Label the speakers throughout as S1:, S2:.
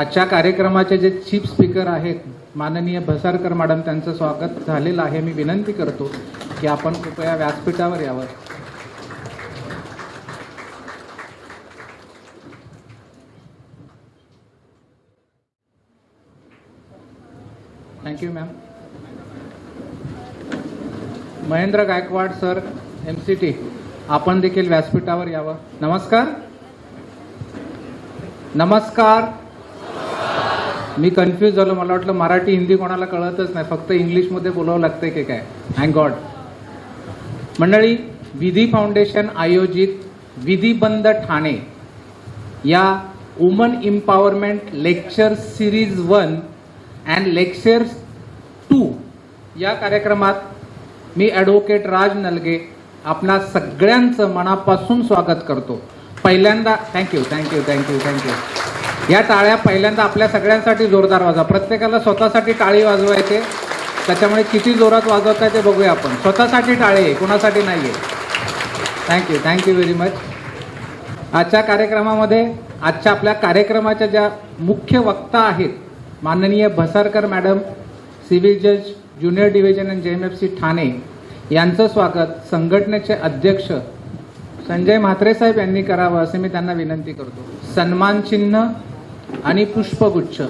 S1: आजच्या कार्यक्रमाचे जे चीफ स्पीकर आहेत माननीय भसारकर मॅडम, त्यांचं स्वागत झालेलं आहे. मी विनंती करतो की आपण कृपया व्यासपीठावर यावं. Thank you ma'am. Mahendra Gaikwad sir, MCT, आपण देखील व्यासपीठावर यावं. नमस्कार. नमस्कार. मी कन्फ्यूज झालो, मला वाटलं मराठी हिंदी कोणाला कळतच नाही, फक्त इंग्लिशमध्ये बोलावं लागतंय की काय. Thank God. मंडळी, विधी फाउंडेशन आयोजित विधिबंध ठाणे या woman empowerment lecture series 1 and lecture 2 या कार्यक्रमात मी ॲडव्होकेट राज नलगे आपणा सगळ्यांचं मनापासून स्वागत करतो. पहिल्यांदा थँक्यू. या टाळ्या पहिल्यांदा आपल्या सगळ्यांसाठी जोरदार वाजवा. प्रत्येकाला स्वतःसाठी टाळी वाजवायचे, त्याच्यामुळे किती जोरात वाजवताय ते बघूया आपण. स्वतःसाठी टाळे, कोणासाठी नाहीये. Thank you very much. आजच्या कार्यक्रमामध्ये आजच्या आपल्या कार्यक्रमाच्या ज्या मुख्य वक्ता आहेत माननीय भसारकर मॅडम, सिव्हिल जज junior division and JMFC Thane, यांचं स्वागत संघटनेचे अध्यक्ष संजय म्हात्रे साहेब यांनी करावं असे मी त्यांना विनंती करतो. सन्मान चिन्ह आणि पुष्पगुच्छ.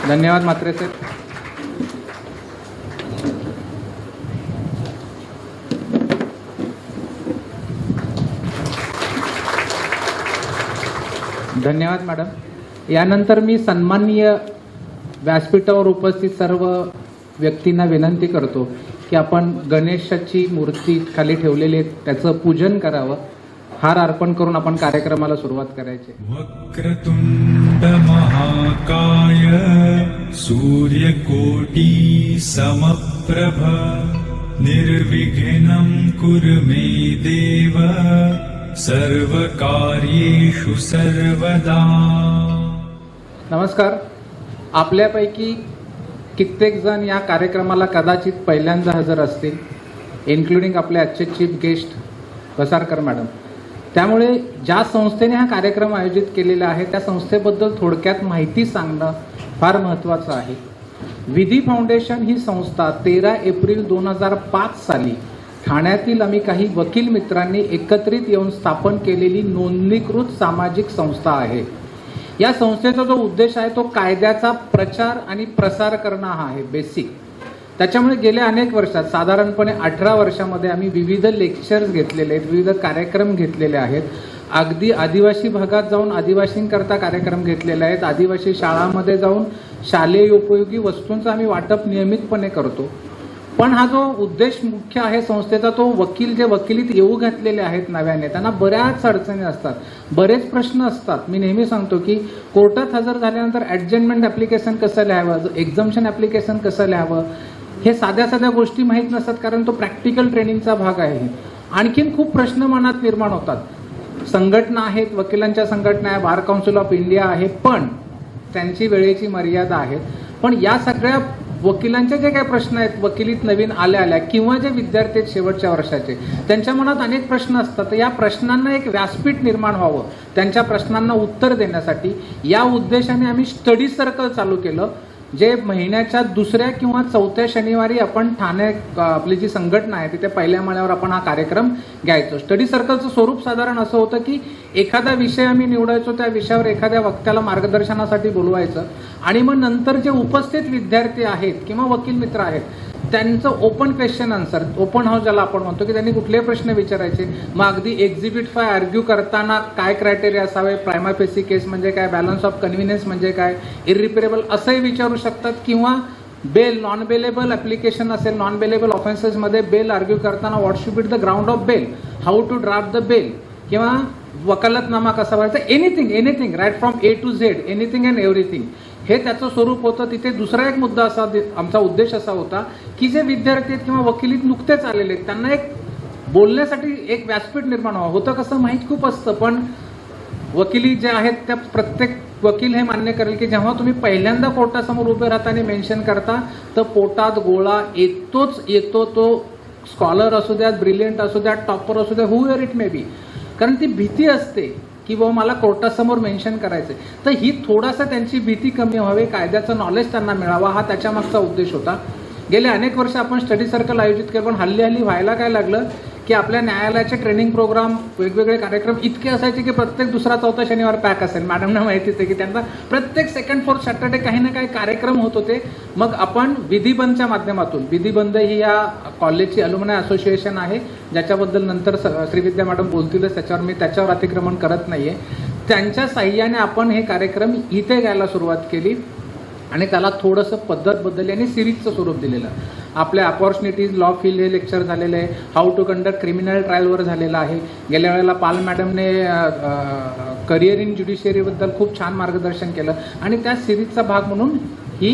S1: धन्यवाद म्हात्रे साहेब. धन्यवाद मॅडम. यानंतर मी सन्माननीय व्यासपीठावर उपस्थित सर्व व्यक्तींना विनंती करतो की आपण गणेशाची मूर्ती खाली ठेवलेली आहे त्याचं पूजन करावं. हार अर्पण करून आपण कार्यक्रमाला सुरुवात करायची.
S2: वक्रतुंड महाकाय सूर्यकोटी समप्रभ निर्विघ्नं कुरु मे देव सर्वकार्येषु सर्वदा. नमस्कार.
S1: आपल्यापैकी कित्येक जण या कार्यक्रमाला कदाचित पहिल्यांदा हजर असतील, इन्क्लुडिंग आपले आजचे चीफ गेस्ट भसारकर मॅडम. त्यामुळे ज्या संस्थेने हा कार्यक्रम आयोजित केलेला आहे त्या संस्थेबद्दल थोडक्यात माहिती सांगणं फार महत्त्वाचं आहे. विधी फाउंडेशन ही संस्था 13 एप्रिल 2005 साली ठाण्यातील आम्ही काही वकील मित्रांनी एकत्रित येऊन स्थापन केलेली नोंदणीकृत सामाजिक संस्था आहे. या संस्थेचा जो उद्देश आहे तो कायद्याचा प्रचार आणि प्रसार करणं हा आहे बेसिक. त्याच्यामुळे गेल्या अनेक वर्षात, साधारणपणे 18 वर्षामध्ये आम्ही विविध लेक्चर्स घेतलेले आहेत, विविध कार्यक्रम घेतलेले आहेत. अगदी आदिवासी भागात जाऊन आदिवासींकरता कार्यक्रम घेतलेले आहेत. आदिवासी शाळांमध्ये जाऊन शालेय उपयोगी वस्तूंचं आम्ही वाटप नियमितपणे करतो. पण हा जो उद्देश मुख्य आहे संस्थेचा, तो वकील जे वकिलीत येऊ घातलेले आहेत नव्याने, त्यांना बऱ्याच अडचणी असतात, बरेच प्रश्न असतात. मी नेहमी सांगतो की कोर्टात हजर झाल्यानंतर ॲडजमेंट ॲप्लिकेशन कसं लिहावं, एक्झम्पशन ॲप्लिकेशन कसं लिहावं, हे साध्या गोष्टी माहीत नसतात, कारण तो प्रॅक्टिकल ट्रेनिंगचा भाग आहे. आणखीन खूप प्रश्न मनात निर्माण होतात. संघटना आहेत, वकिलांच्या संघटना आहे, बार काउन्सिल ऑफ इंडिया आहे, पण त्यांची वेळेची मर्यादा आहे. पण या सगळ्या वकिलांचे जे काही प्रश्न आहेत, वकिलीत नवीन आल्या किंवा जे विद्यार्थी आहेत शेवटच्या वर्षाचे, त्यांच्या मनात अनेक प्रश्न असतात. तर या प्रश्नांना एक व्यासपीठ निर्माण व्हावं, त्यांच्या प्रश्नांना उत्तर देण्यासाठी या उद्देशाने आम्ही स्टडी सर्कल चालू केलं, जे महिन्याच्या 2ऱ्या किंवा 4थ्या शनिवारी आपण ठाणे आपली जी संघटना आहे तिथे पहिल्या माळ्यावर आपण हा कार्यक्रम घ्यायचो. स्टडी सर्कलचं स्वरूप साधारण असं होतं की एखादा विषय आम्ही निवडायचो, त्या विषयावर एखाद्या वक्त्याला मार्गदर्शनासाठी बोलवायचं आणि मग नंतर जे उपस्थित विद्यार्थी आहेत किंवा वकील मित्र आहेत त्यांचं open question answer, open house ज्याला आपण म्हणतो, की त्यांनी कुठलेही प्रश्न विचारायचे. मग अगदी एक्झिबिट 5 आर्ग्यू करताना काय क्रायटेरिया असावे, प्रायमा फेसी केस म्हणजे काय, बॅलन्स ऑफ कन्व्हिनियन्स म्हणजे काय, इरिपेरेबल असंही विचारू शकतात. किंवा बेल, नॉन बेलेबल ॲप्लिकेशन असेल, नॉन बेलेबल ऑफेन्सेसमध्ये बेल आर्ग्यू करताना what should be the ground of bail, how to draft the bail, किंवा वकालतनामा कसा व्हायचा, anything right from A to Z, anything and everything, हे त्याचं स्वरूप होतं. तिथे दुसरा एक मुद्दा असा, आमचा उद्देश असा होता की जे विद्यार्थी आहेत किंवा वकिलीत नुकतेच आलेले आहेत त्यांना एक बोलण्यासाठी एक व्यासपीठ निर्माण व्हावं. होतं कसं माहीत खूप असतं, पण वकिली जे आहेत त्या प्रत्येक वकील हे मान्य करेल की जेव्हा तुम्ही पहिल्यांदा कोर्टासमोर उभे राहता आणि मेन्शन करता तर पोटात गोळा येतो तो स्कॉलर असू द्या, ब्रिलियंट असू द्या, टॉपर असू द्या, हुएवर इट मे बी. कारण ती भीती असते की बाबा मला कोर्टासमोर मेन्शन करायचंय. तर ही थोडासा त्यांची भीती कमी व्हावी, कायद्याचं नॉलेज त्यांना मिळावा, हा त्याच्या मागचा उद्देश होता. गेले अनेक वर्ष आपण स्टडी सर्कल आयोजित केलं, पण हल्ली व्हायला काय लागलं की आपल्या न्यायालयाचे ट्रेनिंग प्रोग्राम, वेगवेगळे कार्यक्रम इतके असायचे की प्रत्येक दुसरा चौथा शनिवार पॅक असेल. मॅडमना माहितीच आहे की त्यांचा प्रत्येक सेकंड फोर्थ सॅटर्डे काही ना काही कार्यक्रम होत होते. मग आपण विधिबंधच्या माध्यमातून, विधिबंध ही या कॉलेजची अलुमनाय असोसिएशन आहे, ज्याच्याबद्दल नंतर श्रीविद्या मॅडम बोलतीलच, त्याच्यावर अतिक्रमण करत नाहीये. त्यांच्या साह्याने आपण हे कार्यक्रम इथे घ्यायला सुरुवात केली आणि त्याला थोडंसं पद्धत बदलली आणि सिरीजचं स्वरूप दिलेलं. आपल्या अपॉर्च्युनिटीज लॉ फील्ड हे लेक्चर झालेलं आहे, हाऊ टू कंडक्ट क्रिमिनल ट्रायलवर झालेलं आहे. गेल्या वेळेला पाल मॅडमने करिअर इन ज्युडिशियरीबद्दल खूप छान मार्गदर्शन केलं आणि त्या सिरीजचा भाग म्हणून ही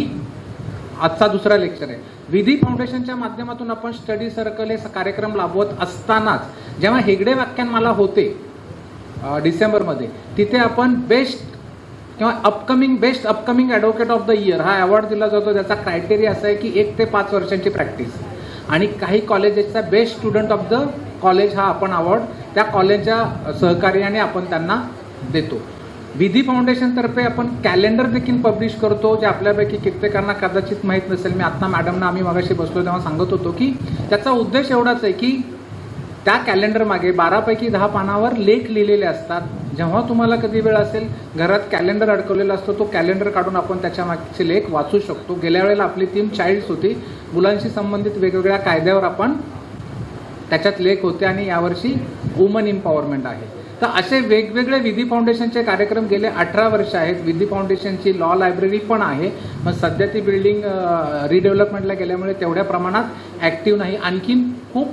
S1: आजचा दुसरा लेक्चर आहे. विधी फाउंडेशनच्या माध्यमातून आपण स्टडी सर्कल हे कार्यक्रम राबवत असतानाच जेव्हा हेगडे व्याख्यानमाला होते डिसेंबरमध्ये, तिथे आपण best upcoming advocate of the year हा अवॉर्ड दिला जातो. त्याचा क्रायटेरिया असा आहे की 1 ते 5 वर्षांची प्रॅक्टिस आणि काही कॉलेजेसचा best student of the college हा आपण अवॉर्ड त्या कॉलेजच्या सहकार्याने आपण त्यांना देतो. विधी फाउंडेशनतर्फे आपण कॅलेंडर देखील पब्लिश करतो, जे आपल्यापैकी कित्येकांना कदाचित माहीत नसेल. मी आता मॅडमना आम्ही मगाशी बसलो तेव्हा सांगत होतो की त्याचा उद्देश एवढाच आहे की त्या कॅलेंडर मागे 12 पैकी 10 पानावर लेख लिहिलेले असतात. जेव्हा तुम्हाला कधी वेळ असेल, घरात कॅलेंडर अडकवलेला असतो, तो कॅलेंडर काढून आपण त्याच्या मागचे लेख वाचू शकतो. गेल्या वेळेला आपली थीम चाइल्ड्स होती, मुलांशी संबंधित वेगवेगळ्या कायद्यावर आपण त्याच्यात लेख होते आणि यावर्षी वुमन एम्पॉवरमेंट आहे. तर असे वेगवेगळे विधी फाउंडेशनचे कार्यक्रम गेले 18 वर्ष आहेत. विधी फाउंडेशनची लॉ लायब्ररी पण आहे. मग सध्या ती बिल्डिंग रिडेव्हलपमेंटला गेल्यामुळे तेवढ्या प्रमाणात ॲक्टिव्ह नाही. आणखीन खूप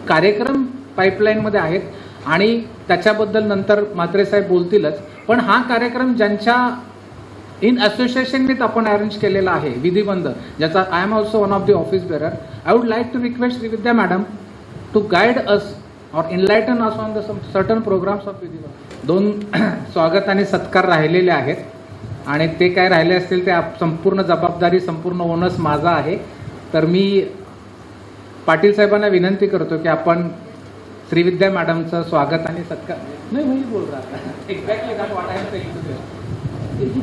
S1: कार्यक्रम पाईपलाईनमध्ये आहेत आणि त्याच्याबद्दल नंतर म्हात्रे साहेब बोलतीलच. पण हा कार्यक्रम ज्यांच्या इन असोसिएशननीच आपण अरेंज केलेला आहे, विधिबंध, ज्याचा I am also one of the office bearer. I would like to request Shrividya madam to guide us or enlighten us on the certain programmes of Vidhibandh. 2 स्वागत आणि सत्कार राहिलेले आहेत आणि ते काय राहिले असतील ते संपूर्ण जबाबदारी, संपूर्ण ओनस माझा आहे. तर मी पाटील साहेबांना विनंती करतो की आपण श्रीविद्या मॅडमचं स्वागत आणि सत्कार. नाही वही बोल रहा exactly that what I am saying.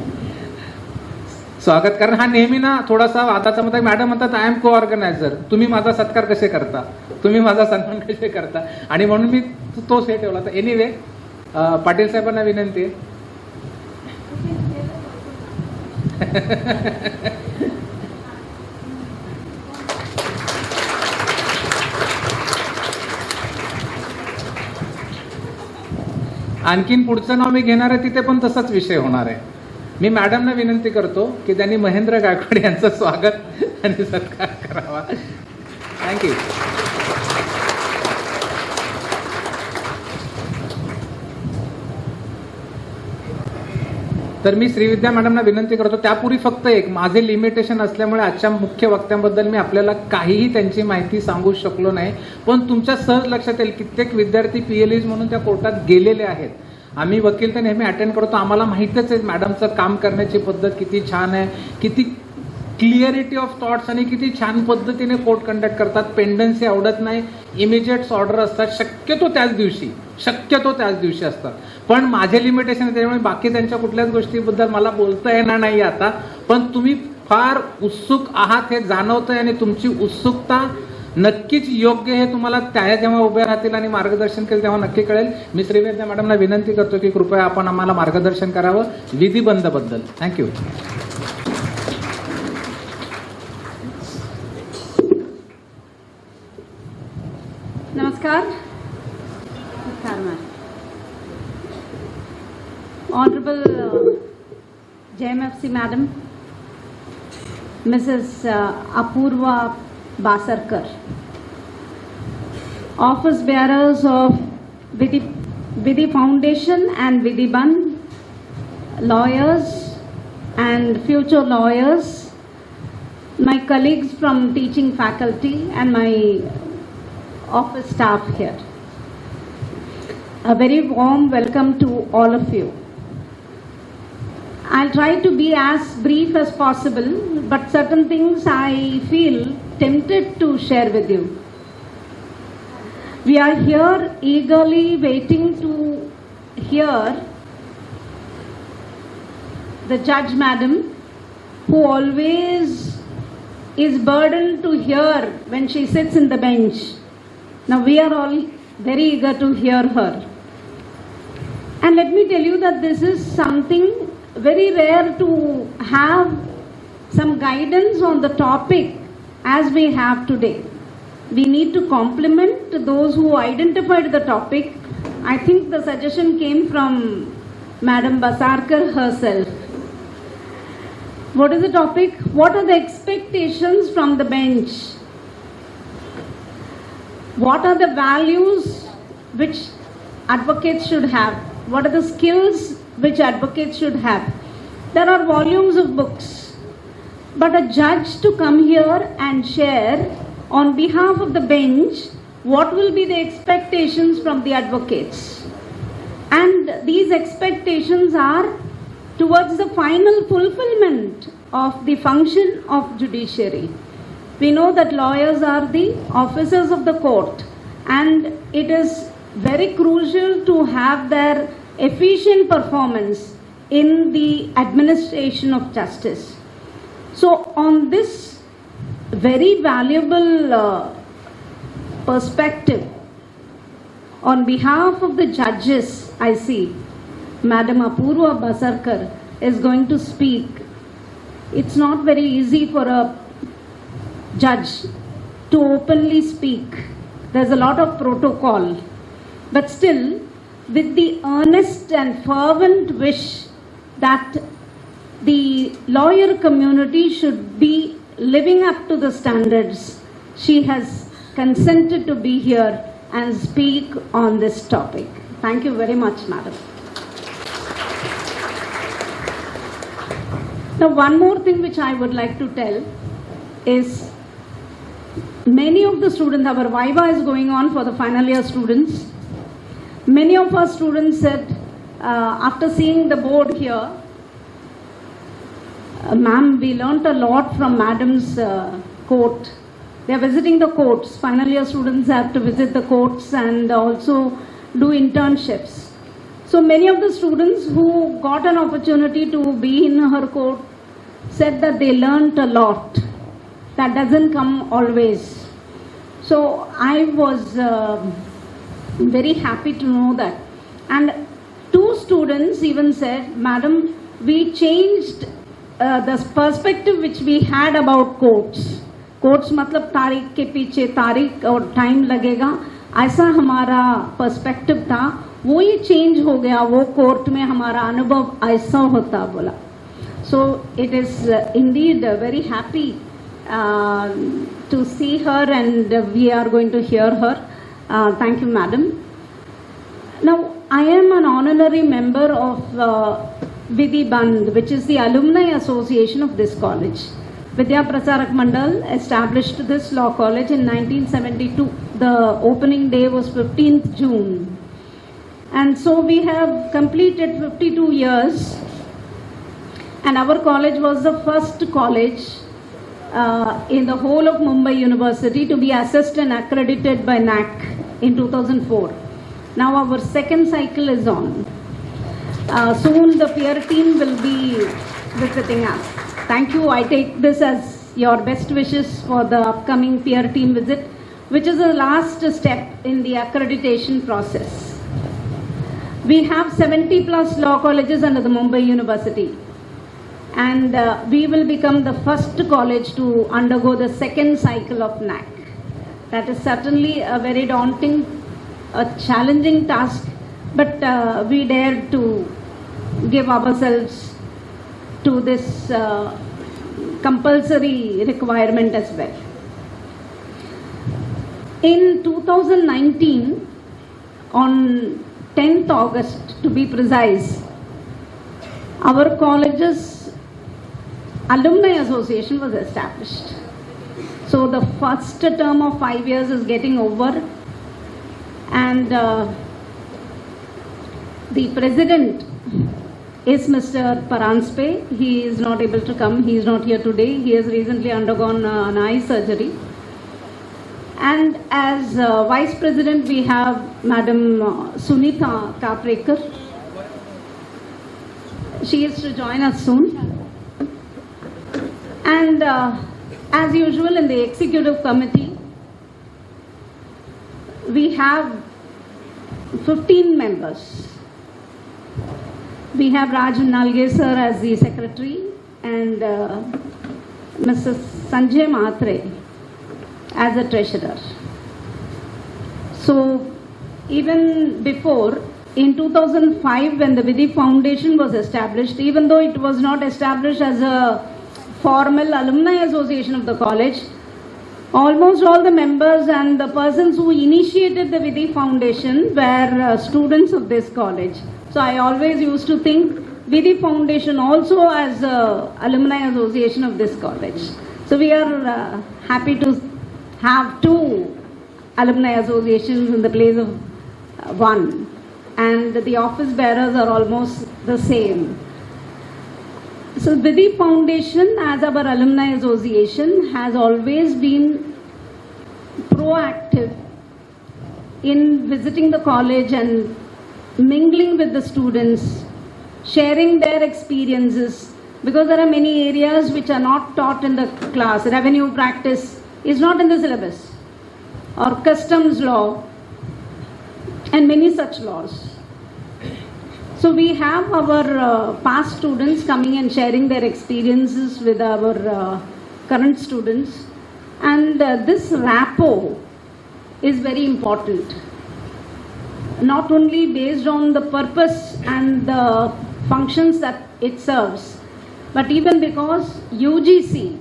S1: स्वागत, कारण हा नेहमी ना थोडासा वादाचा मत आहे. मॅडम म्हणतात आय एम को ऑर्गनायझर, तुम्ही माझा सत्कार कसे करता, तुम्ही माझा सन्मान कसे करता, आणि म्हणून मी तोच हे ठेवला. तर एनिवे पाटील साहेबांना विनंती आहे. आणखीन पुढचं नाव मी घेणार आहे तिथे पण तसाच विषय होणार आहे. मी मॅडमना विनंती करतो की त्यांनी महेंद्र गायकवाड यांचं स्वागत आणि सत्कार करावा. थँक्यू. तर मी श्रीविद्या मॅडमना विनंती करतो. त्यापूर्वी फक्त एक, माझे लिमिटेशन असल्यामुळे आजच्या मुख्य वक्त्यांबद्दल मी आपल्याला काहीही त्यांची माहिती सांगू शकलो नाही. पण तुमच्या सहज लक्षात येईल कित्येक विद्यार्थी PLEs म्हणून त्या कोर्टात गेलेले आहेत. आम्ही वकील तर नेहमी अटेंड करतो, आम्हाला माहितच आहे मॅडमचं काम करण्याची पद्धत किती छान आहे, किती क्लिअरिटी ऑफ थॉट्स आणि किती छान पद्धतीने कोर्ट कंडक्ट करतात. पेंडन्सी आवडत नाही, इमिजिएट ऑर्डर असतात, शक्यतो त्याच दिवशी असतात. पण माझे लिमिटेशन आहे, त्यामुळे बाकी त्यांच्या कुठल्याच गोष्टीबद्दल मला बोलता येणार नाही आता. पण तुम्ही फार उत्सुक आहात हे जाणवतंय आणि तुमची उत्सुकता नक्कीच योग्य हे तुम्हाला त्या जेव्हा उभ्या राहतील आणि मार्गदर्शन केलं तेव्हा नक्की कळेल. मी श्रीविद्या मॅडमना विनंती करतो की कृपया आपण आम्हाला मार्गदर्शन करावं विधिबंधबद्दल. थँक्यू.
S3: नमस्कार. Honorable JMFC Madam, Mrs. Apurva Basarkar, office bearers of Vidhi Foundation and Vidhibandh, lawyers and future lawyers, my colleagues from teaching faculty and my office staff here. A very warm welcome to all of you. I'll try to be as brief as possible, but certain things I feel tempted to share with you. We are here eagerly waiting to hear the judge madam, who always is burdened to hear when she sits in the bench. Now we are all very eager to hear her. And let me tell you that this is something very rare to have some guidance on the topic as we have today. We need to compliment those who identified the topic. I think the suggestion came from Madam Basarkar herself. What is the topic? What are the expectations from the bench? What are the values which advocates should have? What are the skills which advocates should have? There are volumes of books. But a judge to come here and share on behalf of the bench what will be the expectations from the advocates. And these expectations are towards the final fulfillment of the function of judiciary. We know that lawyers are the officers of the court, and it is very crucial to have their efficient performance in the administration of justice. So on this very valuable perspective, on behalf of the judges, I see Madam Apurva Basarkar is going to speak. It's not very easy for a judge to openly speak. There's a lot of protocol. But still, with the earnest and fervent wish that the lawyer community should be living up to the standards, she has consented to be here and speak on this topic. Thank you very much, madam. Now, one more thing which I would like to tell is many of the students, our Viva is going on for the final year students. Many of our students said, after seeing the board here, ma'am, we learnt a lot from madam's court. They are visiting the courts. Final year students have to visit the courts and also do internships. So many of the students who got an opportunity to be in her court said that they learnt a lot. That doesn't come always. So I was very happy to know that. And two students even said, madam, we changed the perspective which we had about courts. Courts मतलब तारीख के पीछे तारीख और time लगेगा, ऐसा हमारा perspective था, वो ये चेंज हो गया, वो कोर्ट में हमारा अनुभव ऐसा होता बोला. So it is Indeed very happy to see her, and we are going to hear her. Thank you, madam. Now, I am an honorary member of Vidhi Bandh, which is the alumni association of this college. Vidya Pracharak Mandal established this law college in 1972. The opening day was 15th June. And so we have completed 52 years. And our college was the first college in the whole of Mumbai University to be assessed and accredited by NAC in 2004. Now our second cycle is on. Soon the peer team will be visiting us. Thank you. I take this as your best wishes for the upcoming peer team visit, which is the last step in the accreditation process. We have 70 plus law colleges under the Mumbai University. And we will become the first college to undergo the second cycle of NAC. That is certainly a very daunting, a challenging task, but we dared to give ourselves to this compulsory requirement as well. In 2019, on 10th August to be precise, our college's Alumni Association was established. So the first term of 5 years is getting over, and the president is Mr. Paranspe. He is not able to come. He is not here today. He has recently undergone an eye surgery. And as Vice President, we have Madam Sunita Kaprekar. She is to join us soon. And as usual in the Executive Committee, we have 15 members. We have Raj Nalge sir as the secretary and Mrs. Sanjay Matre as the treasurer. So even before, in 2005 when the Vidhi Foundation was established, even though it was not established as a formal alumni association of the college, almost all the members and the persons who initiated the Vidhi Foundation were students of this college. So I always used to think Vidhi Foundation also as a alumni association of this college. So we are happy to have two alumni associations in the place of one, and the office bearers are almost the same. So Vidhi Foundation as our alumni association has always been proactive in visiting the college and mingling with the students, sharing their experiences, because there are many areas which are not taught in the class. Revenue practice is not in the syllabus, or customs law, and many such laws. So we have our past students coming and sharing their experiences with our current students, and this rapport is very important. Not only based on the purpose and the functions that it serves, but even because UGC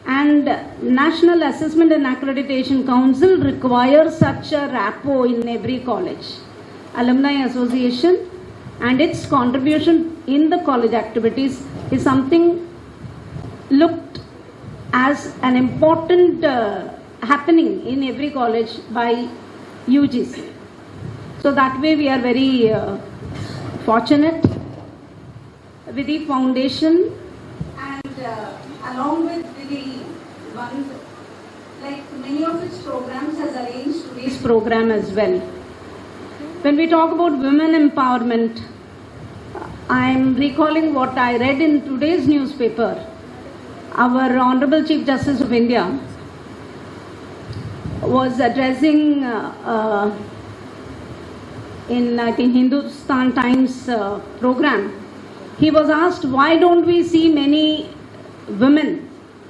S3: and National Assessment and Accreditation Council require such a rapport in every college. Alumni Association and its contribution in the college activities is something looked as an important happening in every college by UGC. So that way we are very fortunate. Vidhi Foundation and along with Vidhi, like many of its programs, has arranged today's program as well. When we talk about women empowerment, I am recalling what I read in today's newspaper. Our Honorable Chief Justice of India was addressing in, I think, Hindustan Times program. He was asked, why don't we see many women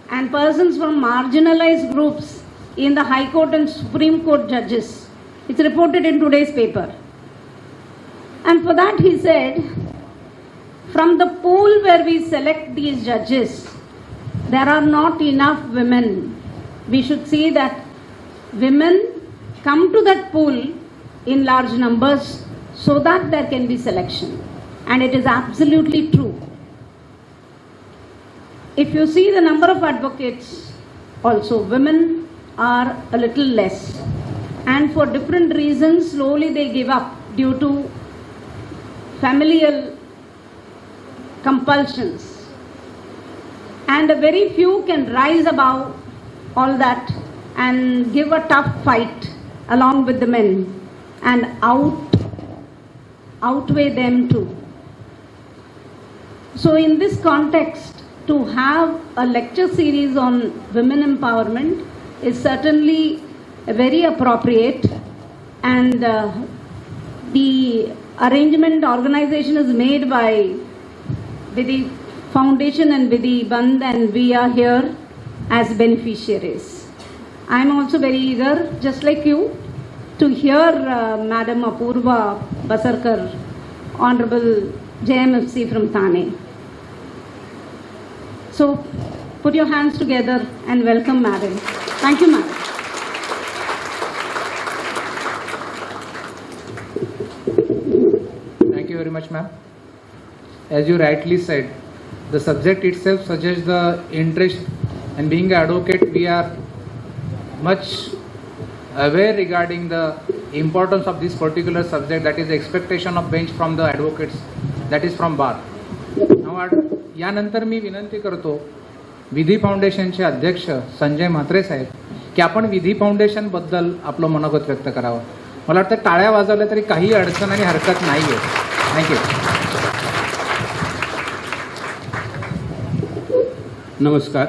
S3: and persons from marginalized groups in the High Court and Supreme Court judges? It's reported in today's paper. And for that he said, from the pool where we select these judges, there are not enough women. We should see that women come to that pool in large numbers so that there can be selection. And it is absolutely true. If you see the number of advocates, also women are a little less. And for different reasons, slowly they give up due to familial compulsions. And a very few can rise above all that and give a tough fight along with the men and outweigh them too. So in this context, to have a lecture series on women empowerment is certainly very appropriate, and the arrangement organization is made by Vidhi Foundation and Vidhi Bandh, and we are here as beneficiaries. I am also very eager, just like you, to hear Madam Apurva Basarkar, Honorable JMFC from Thane. So put your hands together and welcome Madam. Thank you, Madam.
S1: Thank you very much, ma'am. As you rightly said, the subject itself suggests the interest, and being an advocate, we are much aware regarding the importance of this particular subject, that is the expectation of bench from the advocates that is from bar. यानंतर मी विनंती करतो विधी फाउंडेशनचे अध्यक्ष संजय म्हात्रे साहेब की आपण विधी फाउंडेशनबद्दल आपलं मनोगत व्यक्त करावं. मला वाटतं टाळ्या वाजवल्या तरी काही अडचण आणि हरकत नाही आहे. थँक्यू.
S4: नमस्कार.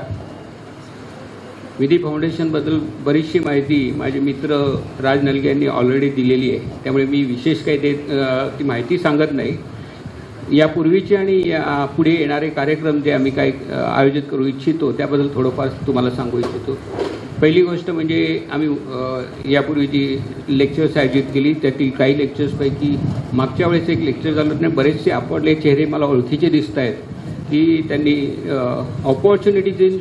S4: विधी फाउंडेशनबद्दल बरीचशी माहिती माझे मित्र राज नलगे यांनी ऑलरेडी दिलेली आहे, त्यामुळे मी विशेष काही ती माहिती सांगत नाही. यापूर्वीचे आणि पुढे येणारे कार्यक्रम जे आम्ही काही आयोजित करू इच्छितो त्याबद्दल थोडंफार तुम्हाला सांगू इच्छितो. पहिली गोष्ट म्हणजे आम्ही यापूर्वी जी लेक्चर्स आयोजित केली त्यातील काही लेक्चर्सपैकी मागच्या वेळेस एक लेक्चर झालं नाही, बरेचसे आपले चेहरे मला ओळखीचे दिसत आहेत की त्यांनी ऑपॉर्च्युनिटीज इन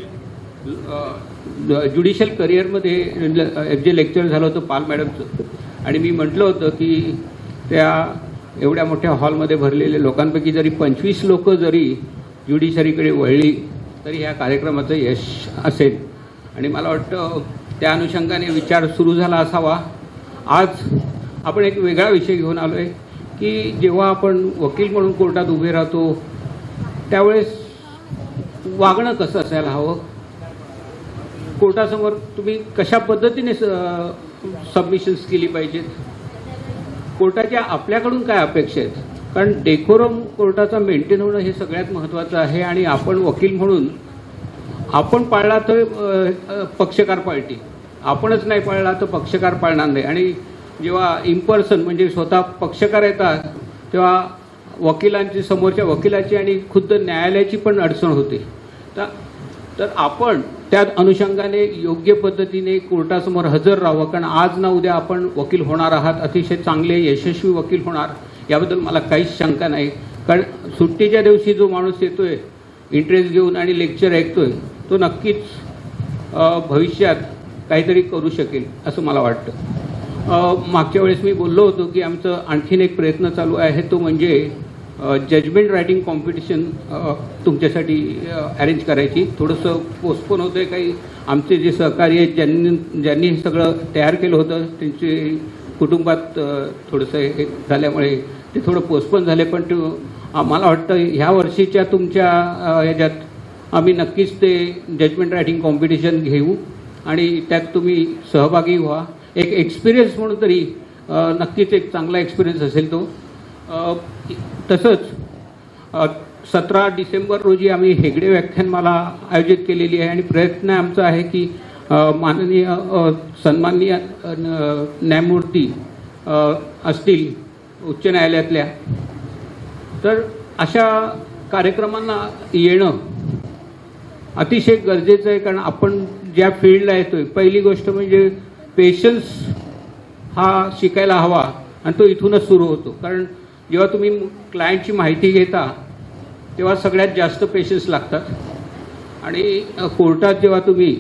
S4: ज्युडिशियल करिअरमध्ये जे लेक्चर झालं होतं पाल मॅडमचं, आणि मी म्हटलं होतं की त्या एवढ्या मोठ्या हॉलमध्ये भरलेल्या लोकांपैकी जरी 25 लोक जरी ज्युडिशरीकडे वळली तरी ह्या कार्यक्रमाचं यश असेल. आणि मला वाटतं त्या अनुषंगाने विचार सुरू झाला असावा. आज आपण एक वेगळा विषय घेऊन आलो आहे की जेव्हा आपण वकील म्हणून कोर्टात उभे राहतो त्यावेळेस वागणं कसं असायला हवं, कोर्टासमोर तुम्ही कशा पद्धतीने सबमिशन्स केली पाहिजेत, कोर्टाच्या आपल्याकडून काय अपेक्षा आहेत. कारण डेकोरम कोर्टाचा मेंटेन होणं हे सगळ्यात महत्त्वाचं आहे. आणि आपण वकील म्हणून आपण पाळला तर पक्षकार पाळटी, आपणच नाही पाळला तर पक्षकार पाळणार नाही. आणि जेव्हा इम्पर्सन म्हणजे स्वतः पक्षकार येतात तेव्हा वकिलांची, समोरच्या वकिलाची आणि खुद्द न्यायालयाची पण अडचण होते. तर आपण त्या अनुषंगाने योग्य पद्धतीने कोर्टासमोर हजर राहावं. कारण आज ना उद्या आपण वकील होणार आहात, अतिशय चांगले यशस्वी वकील होणार, याबद्दल मला काहीच शंका नाही. कारण सुट्टीच्या दिवशी जो माणूस येतोय इंटरेस्ट घेऊन आणि लेक्चर ऐकतोय तो नक्कीच भविष्यात काहीतरी करू शकेल असं मला वाटतं. मागच्या वेळेस मी बोललो होतो की आमचं आणखीन एक प्रयत्न चालू आहे, तो म्हणजे जजमेंट रायटिंग कॉम्पिटिशन तुमच्यासाठी अरेंज करायची. थोडंसं पोस्टपोन होतं आहे, काही आमचे जे सहकारी आहेत ज्यांनी हे सगळं तयार केलं होतं त्यांचे कुटुंबात थोडंसं हे झाल्यामुळे ते थोडं पोस्टपोन झाले. पण मला वाटतं ह्या वर्षीच्या तुमच्या ह्याच्यात आम्ही नक्कीच ते जजमेंट रायटिंग कॉम्पिटिशन घेऊ आणि त्यात तुम्ही सहभागी व्हा. एक एक्सपिरियन्स म्हणून तरी नक्कीच एक चांगला एक्सपिरियन्स असेल तो. तसंच 17 डिसेंबर रोजी आम्ही हेगडे व्याख्यानमाला आयोजित केलेली आहे आणि प्रयत्न आमचा आहे की माननीय सन्माननीय न्यायमूर्ती असतील उच्च न्यायालयातल्या, तर अशा कार्यक्रमांना येणं अतिशय गरजेचं आहे. कारण आपण ज्या फील्डला येतोय पहिली गोष्ट म्हणजे पेशन्स हा शिकायला हवा आणि तो इथूनच सुरू होतो. कारण जेव्हा तुम्ही क्लायंटची माहिती घेता तेव्हा सगळ्यात जास्त पेशन्स लागतात. आणि कोर्टात जेव्हा तुम्ही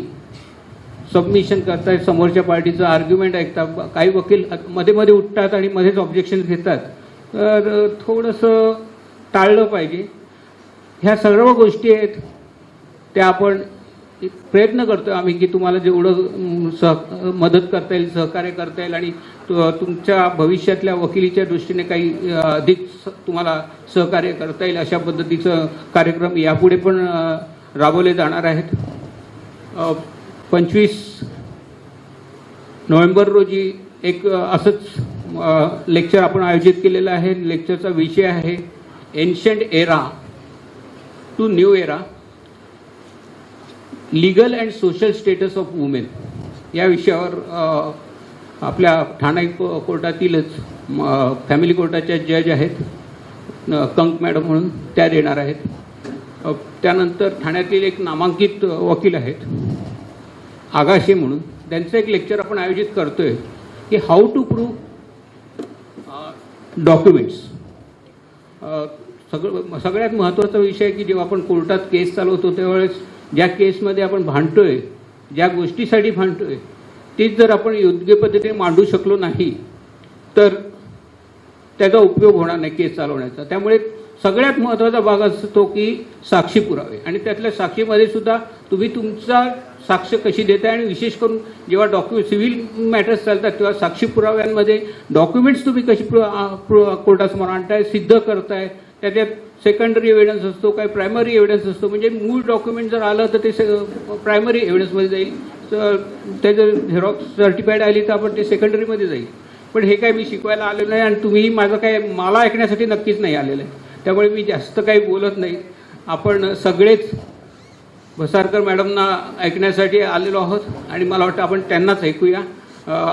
S4: सबमिशन करताय, समोरच्या पार्टीचं आर्ग्युमेंट ऐकता, काही वकील मध्ये मध्ये उठतात आणि मध्येच ऑब्जेक्शन घेतात, तर थोडंसं टाळलं पाहिजे. ह्या सर्व गोष्टी आहेत त्या आपण प्रयत्न करतो आम्ही की तुम्हाला जेवढं मदत करता येईल, सहकार्य करता येईल आणि तुमच्या भविष्यातल्या वकिलीच्या दृष्टीने काही अधिक तुम्हाला सहकार्य करता येईल अशा पद्धतीचं कार्यक्रम यापुढे पण राबवले जाणार आहेत. 25 नोव्हेंबर रोजी एक असंच लेक्चर आपण आयोजित केलेलं आहे. लेक्चरचा विषय आहे ancient era to new era, legal and social status of women. या विषयावर आपल्या ठाणे कोर्टातीलच फॅमिली कोर्टाच्या जज आहेत कंक मॅडम म्हणून, त्या देणार आहेत. त्यानंतर ठाण्यातील एक नामांकित वकील आहेत आगाशे म्हणून, त्यांचं एक लेक्चर आपण आयोजित करतोय की हाऊ टू प्रूव्ह डॉक्युमेंट्स. सगळ्यात महत्त्वाचा विषय आहे की जेव्हा आपण कोर्टात केस चालवतो त्यावेळेस ज्या केसमध्ये आपण भांडतोय, ज्या गोष्टीसाठी भांडतोय, तीच जर आपण योग्य पद्धतीने मांडू शकलो नाही तर त्याचा उपयोग होणार नाही केस चालवण्याचा. त्यामुळे सगळ्यात महत्त्वाचा भाग असतो की साक्षी पुरावे, आणि त्यातल्या साक्षीमध्ये सुद्धा तुम्ही तुमचा साक्ष कशी देताय, आणि विशेष करून जेव्हा सिव्हिल मॅटर्स चालतात तेव्हा साक्षी पुराव्यांमध्ये डॉक्युमेंट्स तुम्ही कशी कोर्टासमोर आणताय, सिद्ध करताय, त्याच्यात सेकंडरी एव्हिडन्स असतो, काही प्रायमरी एव्हिडन्स असतो. म्हणजे मूळ डॉक्युमेंट जर आलं तर ते प्रायमरी एव्हिडन्समध्ये जाईल, तर त्याचं झेरॉक्स सर्टिफाईड आली तर आपण ते सेकंडरीमध्ये जाईल. पण हे काय मी शिकवायला आलेलं नाही आणि तुम्ही माझं काय मला ऐकण्यासाठी नक्कीच नाही आलेलं आहे. त्यामुळे मी जास्त काही बोलत नाही. आपण सगळेच भसारकर मॅडमना ऐकण्यासाठी आलेलो आहोत आणि मला वाटतं आपण त्यांनाच ऐकूया.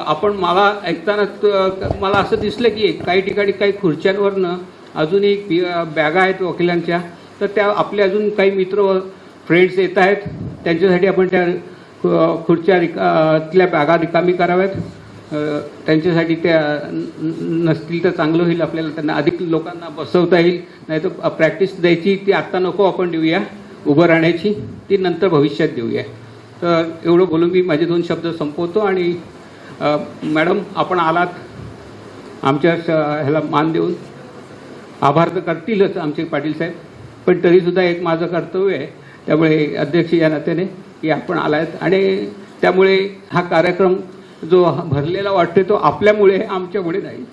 S4: आपण मला ऐकताना मला असं दिसलं की काही ठिकाणी काही खुर्च्यांवरनं अजूनही बॅगा आहेत वकिलांच्या, तर त्या आपले अजून काही मित्र फ्रेंड्स येत आहेत, त्यांच्यासाठी आपण त्या खुर्च्या तिथल्या बॅगा रिकामी कराव्यात. त्यांच्यासाठी त्या नसतील तर चांगलं होईल, आपल्याला त्यांना अधिक लोकांना बसवता येईल. नाही तर प्रॅक्टिस द्यायची ती आत्ता नको आपण देऊया, उभं राहण्याची ती नंतर भविष्यात देऊया. तर एवढं बोलून मी माझे 2 शब्द संपवतो. आणि मॅडम आपण आलात, आमच्या ह्याला मान देऊन आभार तर करतीलच आमचे पाटील साहेब, पण तरीसुद्धा एक माझं कर्तव्य आहे त्यामुळे अध्यक्ष या नात्याने की आपण आलात. आणि त्यामुळे हा कार्यक्रम जो भरलेला वाटतोय तो आपल्यामुळे, आमच्यामुळे नाही.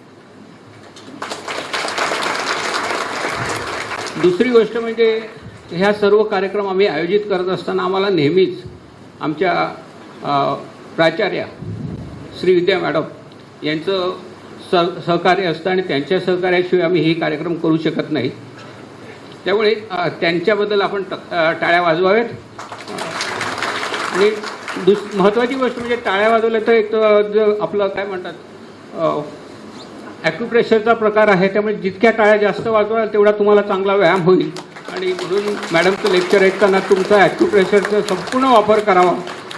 S4: दुसरी गोष्ट म्हणजे ह्या सर्व कार्यक्रम आम्ही आयोजित करत असताना आम्हाला नेहमीच आमच्या प्राचार्या श्री विद्या मॅडम यांचं सहकार्य असतं आणि त्यांच्या सहकार्याशिवाय आम्ही हे कार्यक्रम करू शकत नाही. त्यामुळे त्यांच्याबद्दल आपण टाळ्या वाजवाव्यात. आणि महत्त्वाची गोष्ट म्हणजे टाळ्या वाजवल्या तर एक आपलं काय म्हणतात ॲक्युप्रेशरचा प्रकार आहे, त्यामुळे जितक्या टाळ्या जास्त वाजवाल तेवढा तुम्हाला चांगला व्यायाम होईल. आणि म्हणून मॅडमचं लेक्चर ऐकताना तुमचा ॲक्युप्रेशरचा संपूर्ण वापर करावा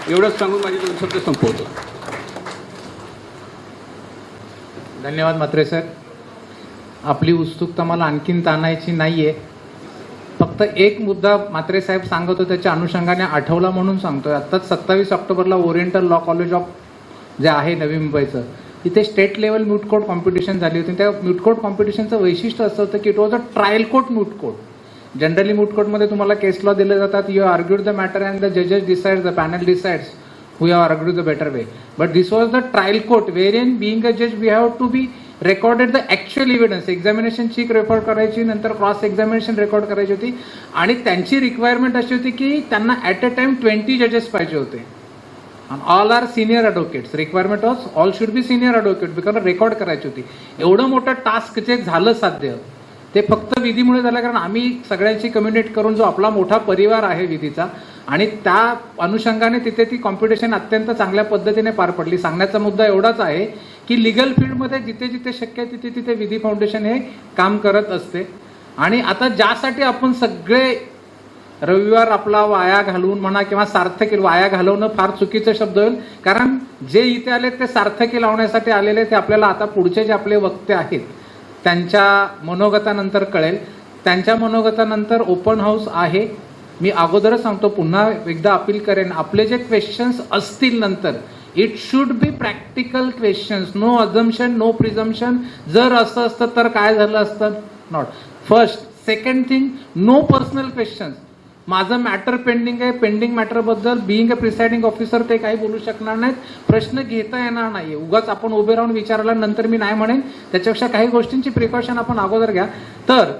S4: एवढंच सांगून माझे 2 शब्द संपवतो.
S1: धन्यवाद म्हात्रे सर. आपली उत्सुकता मला आणखीन ताणायची नाही आहे. फक्त एक मुद्दा म्हात्रे साहेब सांगत होते त्याच्या अनुषंगाने आठवला म्हणून सांगतोय. आत्ताच 27 ऑक्टोबरला ओरिएंटल लॉ कॉलेज ऑफ जे आहे नवी मुंबईचं, तिथे state level mute court competition झाली होती. त्या म्यूट कोर्ट कॉम्पिटिशनचं वैशिष्ट्य असं होतं की it was a trial court moot court. Generally moot कोर्टमध्ये तुम्हाला केस लॉ दिले जातात, you argued the matter and the जजेस decide, the panel decides who have argued the better way. But this was the trial court wherein being a judge we have to be recorded the actual evidence. Examination चीक record करायची, नंतर cross examination record करायची होती. आणि त्यांची requirement अशी होती की त्यांना ॲट अ टाइम 20 जजेस पाहिजे होते. All are senior advocates. Requirement was all should be senior advocate because record करायची होती. एवढं मोठं टास्क जे झालं साध्य ते फक्त विधीमुळे झालं, कारण आम्ही सगळ्यांची कम्युनिकेट करून जो आपला मोठा परिवार आहे विधीचा, आणि त्या अनुषंगाने तिथे ती कॉम्पिटिशन अत्यंत चांगल्या पद्धतीने पार पडली. सांगण्याचा मुद्दा एवढाच आहे की लिगल फील्डमध्ये जिथे जिथे शक्य आहे तिथे तिथे विधी फाउंडेशन हे काम करत असते. आणि आता ज्यासाठी आपण सगळे रविवार आपला वाया घालवून म्हणा किंवा सार्थकी, वाया घालवणं फार चुकीचा शब्द होईल, कारण जे इथे आले ते सार्थकी लावण्यासाठी आलेले ते आपल्याला आता पुढचे जे आपले वक्ते आहेत त्यांच्या मनोगतानंतर कळेल. त्यांच्या मनोगतानंतर ओपन हाऊस आहे. मी अगोदरच सांगतो, पुन्हा एकदा अपील करेन, आपले जे क्वेश्चन्स असतील नंतर it should be practical questions, no assumption, no presumption. जर असं असतं तर काय झालं असतं, not. First. Second thing, no personal questions. माझं मॅटर पेंडिंग आहे, पेंडिंग मॅटरबद्दल बिईंग अ प्रिसाइडिंग ऑफिसर ते काही बोलू शकणार नाहीत, प्रश्न घेता येणार नाही. उगाच आपण उभे राहून विचारला नंतर मी नाही म्हणेन, त्याच्यापेक्षा काही गोष्टींची प्रिकॉशन आपण अगोदर घ्या. तर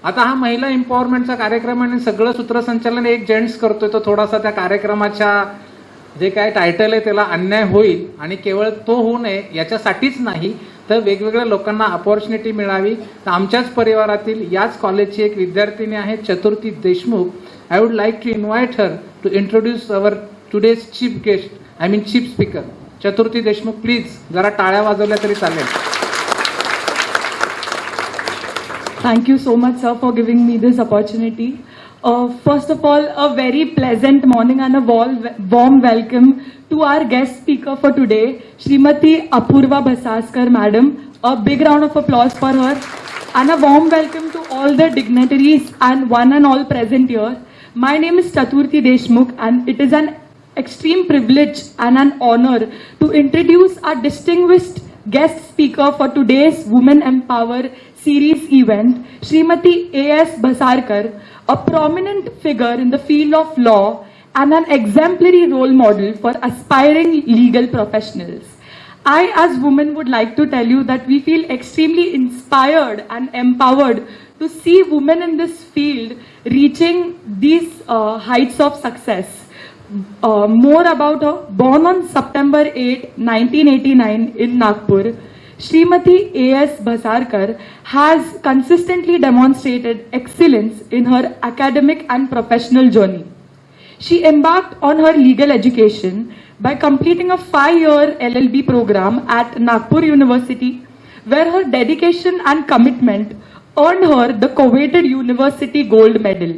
S1: आता हा महिला एम्पॉवरमेंटचा कार्यक्रम आणि सगळं सूत्रसंचालन एक जेंट्स करतोय, तो थोडासा त्या कार्यक्रमाच्या जे काय टायटल आहे त्याला अन्याय होईल. आणि केवळ तो होऊ नये याच्यासाठीच नाही तर वेगवेगळ्या लोकांना अपॉर्च्युनिटी मिळावी. तर आमच्याच परिवारातील याच कॉलेजची एक विद्यार्थिनी आहे Chaturthi Deshmukh. I would like to invite her to introduce our today's chief guest, I mean chief speaker. Chaturthi Deshmukh, please जरा टाळ्या वाजवल्या तरी चालेल.
S5: Thank you so much, sir, for giving me this opportunity. First of all, a very pleasant morning and a warm welcome to our guest speaker for today, Srimati Apurva Bhasaskar, Madam. A big round of applause for her. And a warm welcome to all the dignitaries and one and all present here. My name is Chaturthi Deshmukh and it is an extreme privilege and an honor to introduce our distinguished guest speaker for today's Women Empower series event, Srimati A.S. Bhasarkar, a prominent figure in the field of law and an exemplary role model for aspiring legal professionals. I, as women, would like to tell you that we feel extremely inspired and empowered to see women in this field reaching these heights of success. More about her. Born on September 8, 1989 in Nagpur, Srimati A.S. Bhasarkar has consistently demonstrated excellence in her academic and professional journey. She embarked on her legal education by completing a 5-year LLB program at Nagpur University, where her dedication and commitment earned her the coveted University Gold Medal.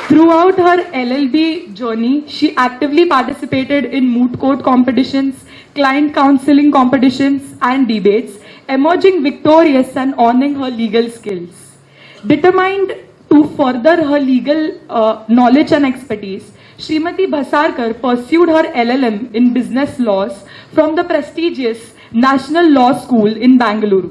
S5: Throughout her LLB journey, she actively participated in moot court competitions, client counseling competitions, and debates, emerging victorious and owning her legal skills. Determined to further her legal knowledge and expertise, Srimati Bhasarkar pursued her LLM in business laws from the prestigious National Law School in Bangalore.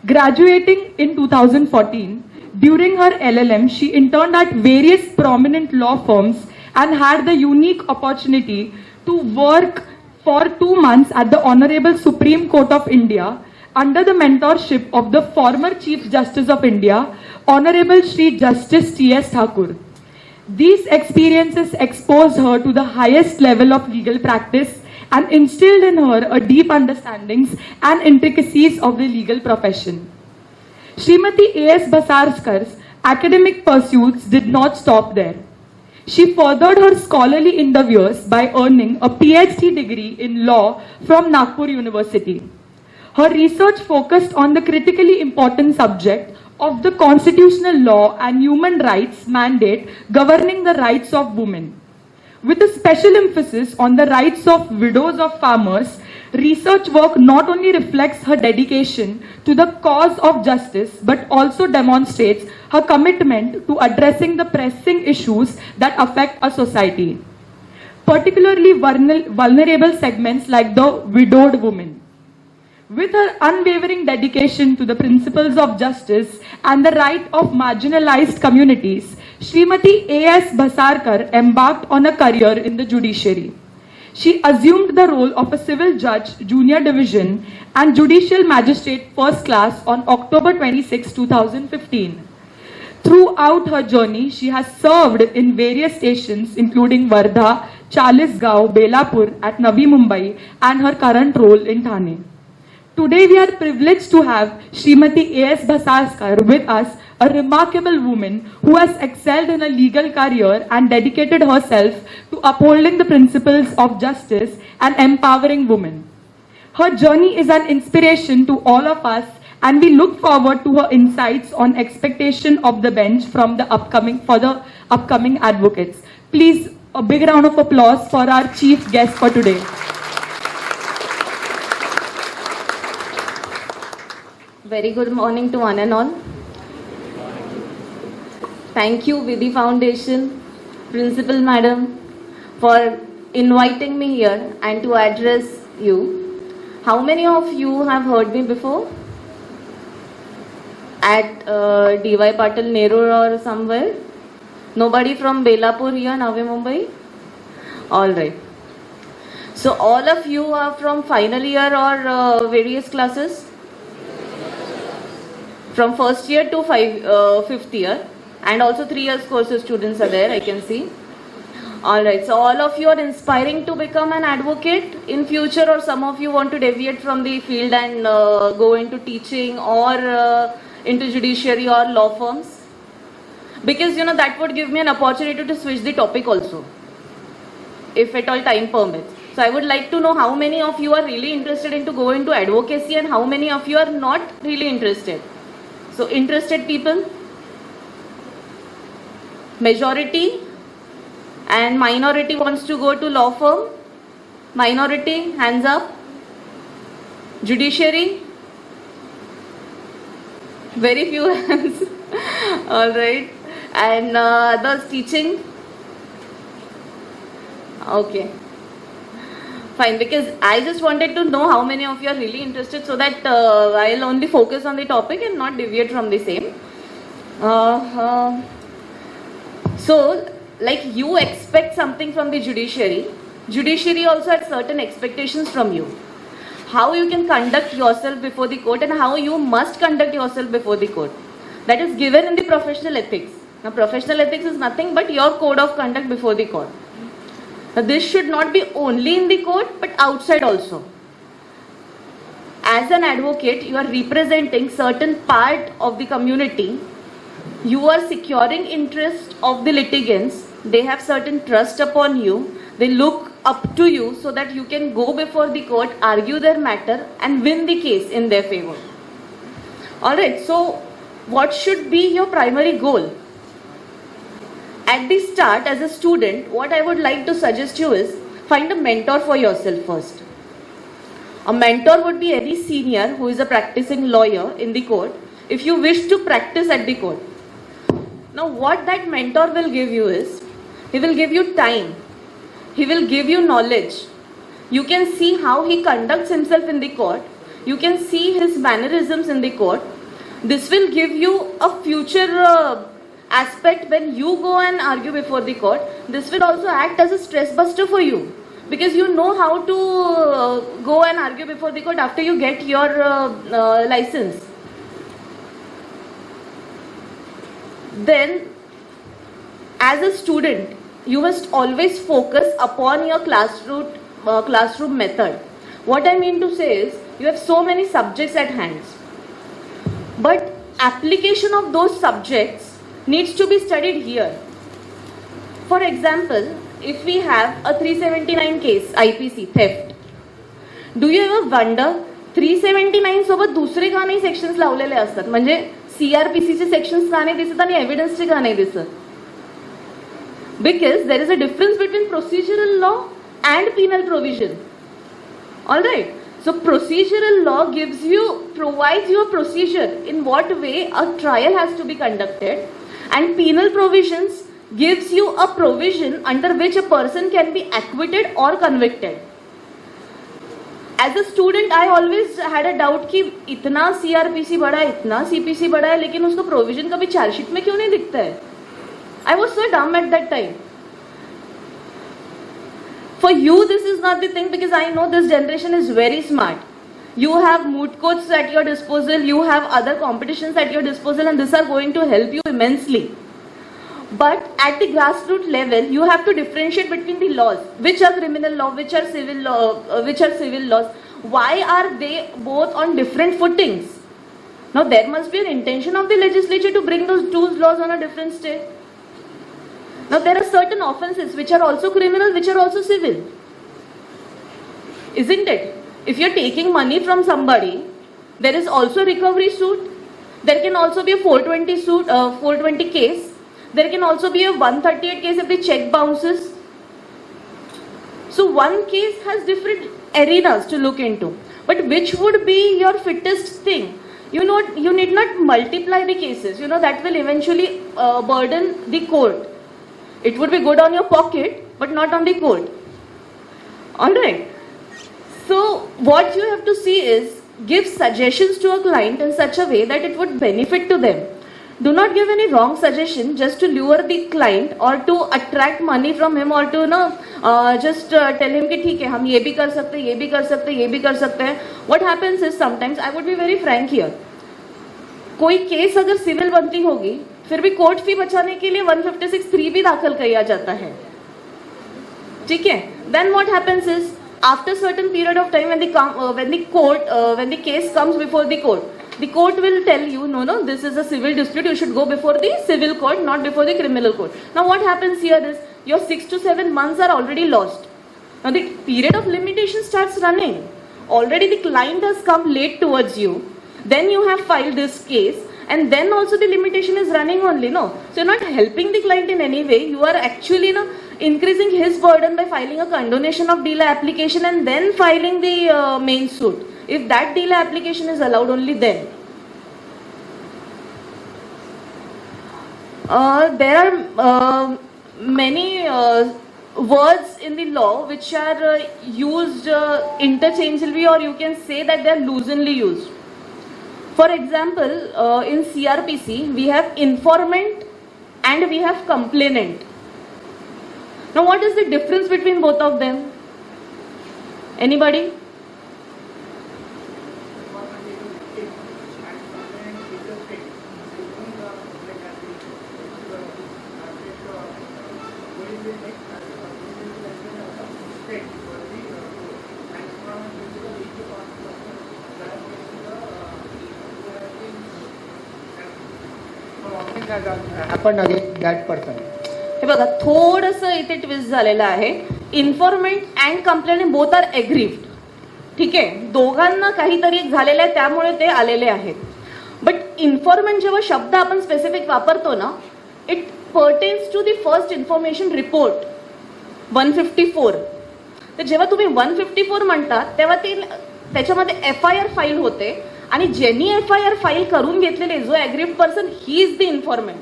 S5: Graduating in 2014, during her LLM, she interned at various prominent law firms and had the unique opportunity to work for 2 months at the Honorable Supreme Court of India under the mentorship of the former Chief Justice of India, Honorable Shri Justice T.S. Thakur. These experiences exposed her to the highest level of legal practice and instilled in her a deep understandings and intricacies of the legal profession. Srimati A.S. Bhasarkar's academic pursuits did not stop there. She furthered her scholarly endeavors by earning a PhD degree in law from Nagpur University. Her research focused on the critically important subject of the constitutional law and human rights mandate governing the rights of women. With a special emphasis on the rights of widows of farmers, research work not only reflects her dedication to the cause of justice but also demonstrates her commitment to addressing the pressing issues that affect our society, particularly vulnerable segments like the widowed woman. With her unwavering dedication to the principles of justice and the right of marginalized communities, Srimati A.S. Bhasarkar embarked on a career in the judiciary. She assumed the role of a civil judge, junior division, and judicial magistrate first class on October 26, 2015. Throughout her journey, she has served in various stations including Wardha, Chalisgaon, Belapur at Navi Mumbai, and her current role in Thane. Today we are privileged to have Srimati A.S. Bhasarkar with us, a remarkable woman who has excelled in a legal career and dedicated herself to upholding the principles of justice and empowering women. Her journey is an inspiration to all of us, and we look forward to her insights on expectation of the bench from the upcoming advocates. Please, a big round of applause for our chief guest for today.
S6: Very good morning to one and all. Thank you, Vidhi Foundation, Principal Madam, for inviting me here and to address you. How many of you have heard me before? At D.Y. Patil Nerur or somewhere? Nobody from Belapur here, Navi Mumbai? Alright. So all of you are from final year or various classes? From first year to fifth year, and also 3 years courses students are there, I can see. Alright, so all of you are inspiring to become an advocate in future, or some of you want to deviate from the field and go into teaching or into judiciary or law firms? Because that would give me an opportunity to switch the topic also, if at all time permits. So I would like to know how many of you are really interested in to go into advocacy and how many of you are not really interested. So interested people, majority, and minority wants to go to law firm. Minority, hands up. Judiciary, very few hands. All right. And others, teaching. Okay. Fine, because I just wanted to know how many of you are really interested so that I'll only focus on the topic and not deviate from the same. So, like you expect something from the judiciary also has certain expectations from you. How you can conduct yourself before the court and how you must conduct yourself before the court. That is given in the professional ethics. Now, professional ethics is nothing but your code of conduct before the court. Now, this should not be only in the court but outside also. As an advocate, you are representing certain part of the community. You are securing interest of the litigants. They have certain trust upon you. They look up to you so that you can go before the court, argue their matter and win the case in their favor. Alright, so what should be your primary goal? At the start, as a student, what I would like to suggest you is find a mentor for yourself first. A mentor would be any senior who is a practicing lawyer in the court if you wish to practice at the court. Now, what that mentor will give you is, he will give you time. He will give you knowledge. You can see how he conducts himself in the court. You can see his mannerisms in the court. This will give you a future aspect when you go and argue before the court. This will also act as a stress buster for you because you know how to go and argue before the court after you get your license. Then, as a student, you must always focus upon your classroom method. What I mean to say is, you have so many subjects at hand, but application of those subjects needs to be studied here. For example, if we have a 379 case, IPC, theft, do you ever wonder 379 सोबत दुसरे का नाही sections लावलेले असतात म्हणजे CRPC चे sections का नाही दिसत आणि एव्हिडन्स चे का नाही दिसत? Because there is a difference between procedural law and penal provision. Alright, so procedural law provides you a procedure in what way a trial has to be conducted, and penal provisions gives you a provision under which a person can be acquitted or convicted. As a student, I always had a doubt कि इतना CRPC बड़ा है, इतना CPC बड़ा है, लेकिन उसका provision कभी chargesheet में क्यों नहीं दिखता है? I was so dumb at that time. For you, this is not the thing because I know this generation is very smart. You have moot courts at your disposal, you have other competitions at your disposal, and these are going to help you immensely. But at the grassroots level, you have to differentiate between the laws. Which are criminal law, which are civil laws. Why are they both on different footings? Now there must be an intention of the legislature to bring those two laws on a different state. Now there are certain offences which are also criminal, which are also civil. Isn't it? If you're taking money from somebody, there is also a recovery suit. There can also be a 420 case. There can also be a 138 case if the check bounces. So one case has different arenas to look into. But which would be your fittest thing? You need not multiply the cases. That will eventually burden the court. It would be good on your pocket, but not on the court. Alright. So what you have to see is, give suggestions to a client in such a way that it would benefit to them. Do not give any wrong suggestion just to lure the client or to attract money from him or to just tell him कि ठीक है हम ये भी कर सकते हैं, ये भी कर सकते हैं, ये भी कर सकते हैं. What happens is sometimes, I would be very frank here, कोई केस अगर सिविल बनती होगी फिर भी कोर्ट फी बचाने के लिए 156(3) भी दाखिल किया जाता है. ठीक है? Then what happens is, after certain period of time when the case comes before the court will tell you, no, this is a civil dispute, you should go before the civil court, not before the criminal court. Now what happens here is, your 6 to 7 months are already lost. Now the period of limitation starts running. Already the client has come late towards you. Then you have filed this case, and then also the limitation is running only, no? So you're not helping the client in any way. You are actually, increasing his burden by filing a condonation of delay application and then filing the main suit. If that delay application is allowed, only then. There are many words in the law which are used interchangeably, or you can say that they are loosely used. For example, in CRPC, we have informant and we have complainant. Now what is the difference between both of them? Anybody?
S7: happened against that person.
S6: हे बघा थोडंसं इथे twist झालेलं आहे. Informant and complaint both are aggrieved. ठीक आहे, दोघांना काहीतरी झालेलं आहे त्यामुळे ते आलेले आहेत. बट इन्फॉर्मेंट जेव्हा शब्द आपण स्पेसिफिक वापरतो ना, it pertains to the first information report 154. तर जेव्हा तुम्ही 154 म्हणतात तेव्हा ते त्याच्यामध्ये FIR फाईल होते आणि ज्यांनी FIR फाईल करून घेतलेले जो aggrieved person he is the informant.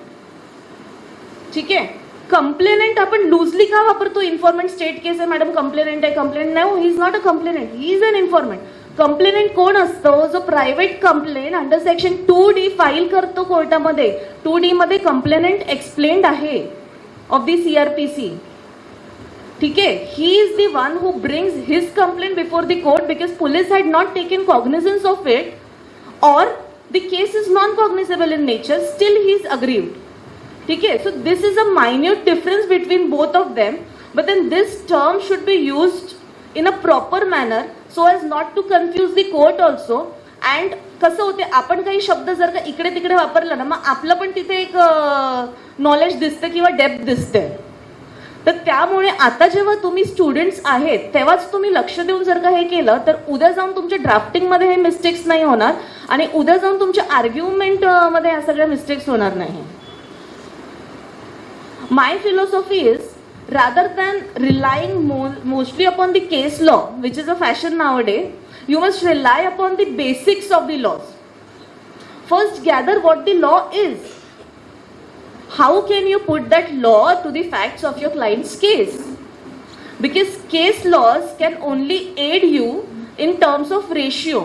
S6: ठीक आहे, कंप्लेनेंट आपण लूजली का वापरतो? इन्फॉर्मेंट स्टेट केस आहे मॅडम, कंप्लेनेंट आहे. कंप्लेंट नाही, he is not a complainant, he is an informant. Complainant कोण असतो? जो private complaint under section 2D file करतो कोर्टामध्ये. 2D मध्ये कंप्लेनेंट एक्सप्लेन्ड आहे ऑफ द CRPC. ठीक आहे, he is the one who brings his complaint before the court because police had not taken cognizance of it or the case is non-cognizable in nature, still he is aggrieved. Okay, so this is a minute difference between both of them, but then this term should be used in a proper manner so as not to confuse the court also. And कसं होते, आपण काही शब्द जर का इकडे तिकडे वापरला ना, मग आपलं पण तिथे एक नॉलेज दिसतं किंवा डेप्थ दिसते. तर त्यामुळे आता जेव्हा तुम्ही स्टुडंट्स आहेत तेव्हाच तुम्ही लक्ष देऊन जर का हे केलं तर उद्या जाऊन तुमच्या ड्राफ्टिंग मध्ये हे मिस्टेक्स नाही होणार आणि उद्या जाऊन तुमच्या आर्ग्युमेंट मध्ये या सगळ्या मिस्टेक्स होणार नाही. My philosophy is rather than relying mostly upon the case law, which is a fashion nowadays, you must rely upon the basics of the laws. First, gather what the law is. How can you put that law to the facts of your client's case? Because case laws can only aid you in terms of ratio.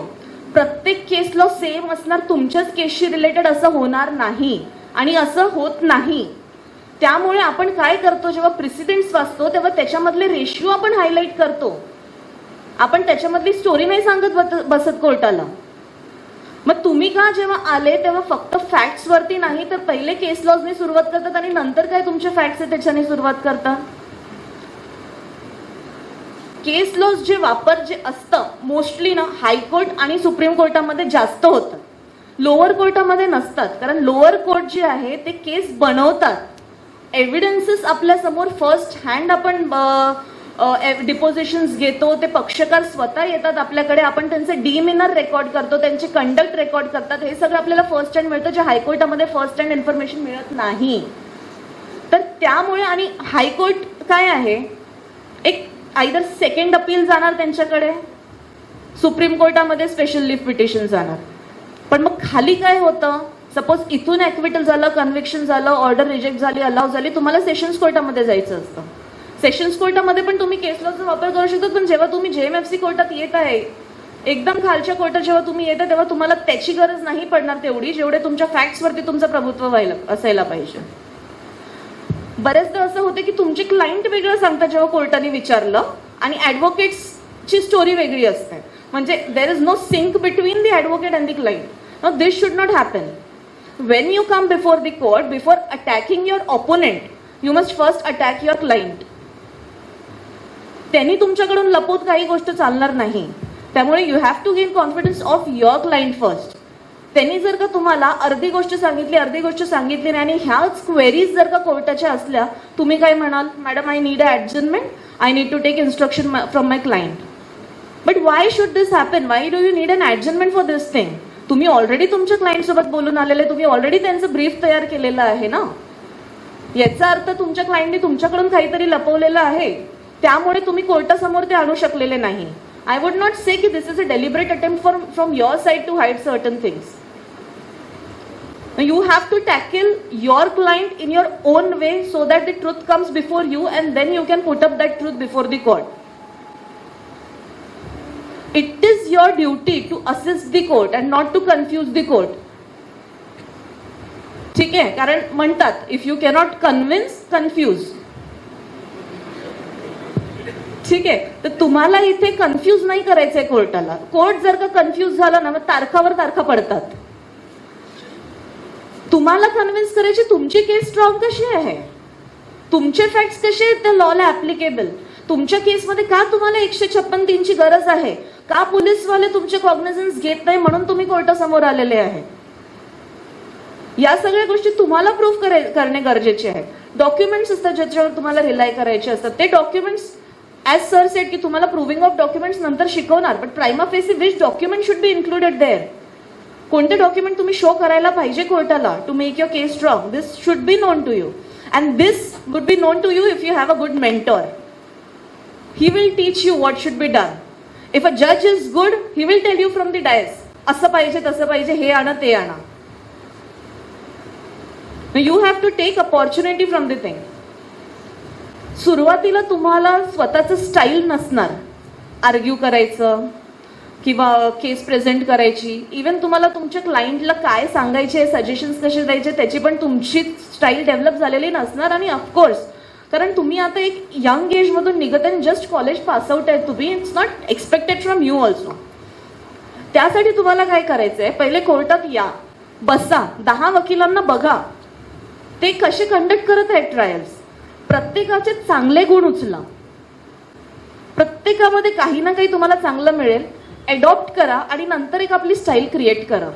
S6: प्रत्येक केस law same असणार, तुमच्याच केसशी related असं होणार नाही आणि असं होत नाही. त्यामुळे आपण काय करतो, जेव्हा प्रेसिडेंट्स वाचतो तेव्हा त्याच्यामधले रेशिओ आपण हायलाइट करतो. आपण त्याच्यामधली स्टोरी नाही सांगत बसत कोर्टाला. मग तुम्ही का जेव्हा आले तेव्हा फक्त फॅक्ट्स वरती नाही तर पहिले केस लॉजने सुरुवात करतात आणि नंतर काय तुमचे फॅक्ट्स आहे त्याच्याने सुरुवात करतात. केस लॉज जे असतं मोस्टली ना हायकोर्ट आणि सुप्रीम कोर्टामध्ये जास्त होतं, लोअर कोर्टामध्ये नसतात. कारण लोअर कोर्ट जे आहे ते केस बनवतात, एव्हिडन्सेस आपल्या समोर फर्स्ट हँड आपण डिपोजिशन्स घेतो, ते पक्षकार स्वतः येतात आपल्याकडे, आपण त्यांचे डिमिनर रेकॉर्ड करतो, त्यांचे कंडक्ट रेकॉर्ड करतात. हे सगळं आपल्याला फर्स्ट हँड मिळतं, जे हायकोर्टामध्ये फर्स्ट हँड इन्फॉर्मेशन मिळत नाही. तर त्यामुळे आणि हायकोर्ट काय आहे, एक आयदर सेकंड अपील जाणार त्यांच्याकडे, सुप्रीम कोर्टामध्ये स्पेशल लीफ पिटिशन जाणार. पण मग खाली काय होतं, सपोज इथून ॲक्विटल झालं, कन्व्हिक्शन झालं, ऑर्डर रिजेक्ट झाली, अलाव झाली, तुम्हाला सेशन्स कोर्टामध्ये जायचं असतं. सेशन्स कोर्टामध्ये पण तुम्ही केस लॉचा वापर करू शकता. पण जेव्हा तुम्ही JMFC कोर्टात येत आहे, एकदम खालच्या कोर्टात जेव्हा तुम्ही येता तेव्हा तुम्हाला त्याची गरज नाही पडणार तेवढी, जेवढे तुमच्या फॅक्ट्सवरती तुमचं प्रभुत्व असायला पाहिजे. बरेचदा असं होते की तुमचे क्लायंट वेगळं सांगतात जेव्हा कोर्टाने विचारलं आणि ॲडव्होकेट्सची स्टोरी वेगळी असते. म्हणजे there is no sync between the advocate and the client. Now this should not happen. When you come before the court, before attacking your opponent, you must first attack your client. त्यांनी तुमच्याकडून लपवत काही गोष्ट चालणार नाही. त्यामुळे you have to gain confidence of your client first. त्यांनी जर का तुम्हाला अर्धी गोष्ट सांगितली नाही आणि ह्याच क्वेरीज जर का कोर्टाच्या असल्या, तुम्ही काय म्हणाल, madam I need a adjournment, I need to take instruction from my client. But why should this happen, why do you need an adjournment for this thing? तुम्ही ऑलरेडी तुमच्या क्लायंट सोबत बोलून आलेले, तुम्ही ऑलरेडी त्यांचं ब्रीफ तयार केलेलं आहे ना. याचा अर्थ तुमच्या क्लायंटने तुमच्याकडून काहीतरी लपवलेलं आहे, त्यामुळे तुम्ही कोर्टासमोर ते आणू शकलेले नाही. आय वुड नॉट से की this is a deliberate attempt from your side to hide certain things. You have to tackle your client in your own way so that the truth comes before you and then you can put up that truth before the court. It is your duty to assist the court and not to confuse the court. ठीक आहे, कारण म्हणतात if you cannot convince, confuse. ठीक आहे, तर तुम्हाला इथे confuse नाही करायचंय कोर्टाला. कोर्ट जर का कन्फ्यूज झाला ना, मग तारखावर तारखा पडतात. तुम्हाला कन्व्हिन्स करायची तुमची केस स्ट्रॉंग कशी आहे, तुमचे फॅक्ट्स कसे आहेत त्या लॉला ऍप्लिकेबल, तुमच्या केसमध्ये का तुम्हाला 156(3) ची गरज आहे, का पोलीसवाले तुमचे कॉग्निझन्स घेत नाही म्हणून तुम्ही कोर्टासमोर आलेले आहे. या सगळ्या गोष्टी तुम्हाला प्रूव्ह करणे गरजेचे आहे. डॉक्युमेंट्स असतात ज्याच्यावर तुम्हाला रिलाय करायचे असतात. ते डॉक्युमेंट्स ॲज सर सेड की तुम्हाला प्रूव्हिंग ऑफ डॉक्युमेंट्स नंतर शिकवणार, but prima facie which document should be included there. कोणते डॉक्युमेंट तुम्ही शो करायला पाहिजे कोर्टाला to make your case strong, this should be known to you. And this would be known to you if you have a good mentor. He will teach you what should be done. If a judge is good, he will tell you from the dais, असं पाहिजे तसं पाहिजे, हे आणा ते आणा. You have to take opportunity from the thing. सुरुवातीला तुम्हाला स्वतःचं स्टाईल नसणार आर्ग्यू करायचं किंवा केस प्रेझेंट करायची. इव्हन तुम्हाला तुमच्या क्लायंटला काय सांगायचे, सजेशन्स कसे द्यायचे, त्याची पण तुमची स्टाईल डेव्हलप झालेली नसणार. आणि ऑफकोर्स कारण तुम्ही आता एक यंग एज मधून निघत आहे, जस्ट कॉलेज पास आउट आहे तुम्ही, it's not expected from you also. त्यासाठी तुम्हाला काय करायचंय, पहिले कोर्टात या, बसा, 10 वकिलांना बघा ते कसे कंडक्ट करत आहेत ट्रायल्स. प्रत्येकाचे चांगले गुण उचला, प्रत्येकामध्ये काही ना काही तुम्हाला चांगलं मिळेल, अडॉप्ट करा आणि नंतर एक आपली स्टाईल क्रिएट करा.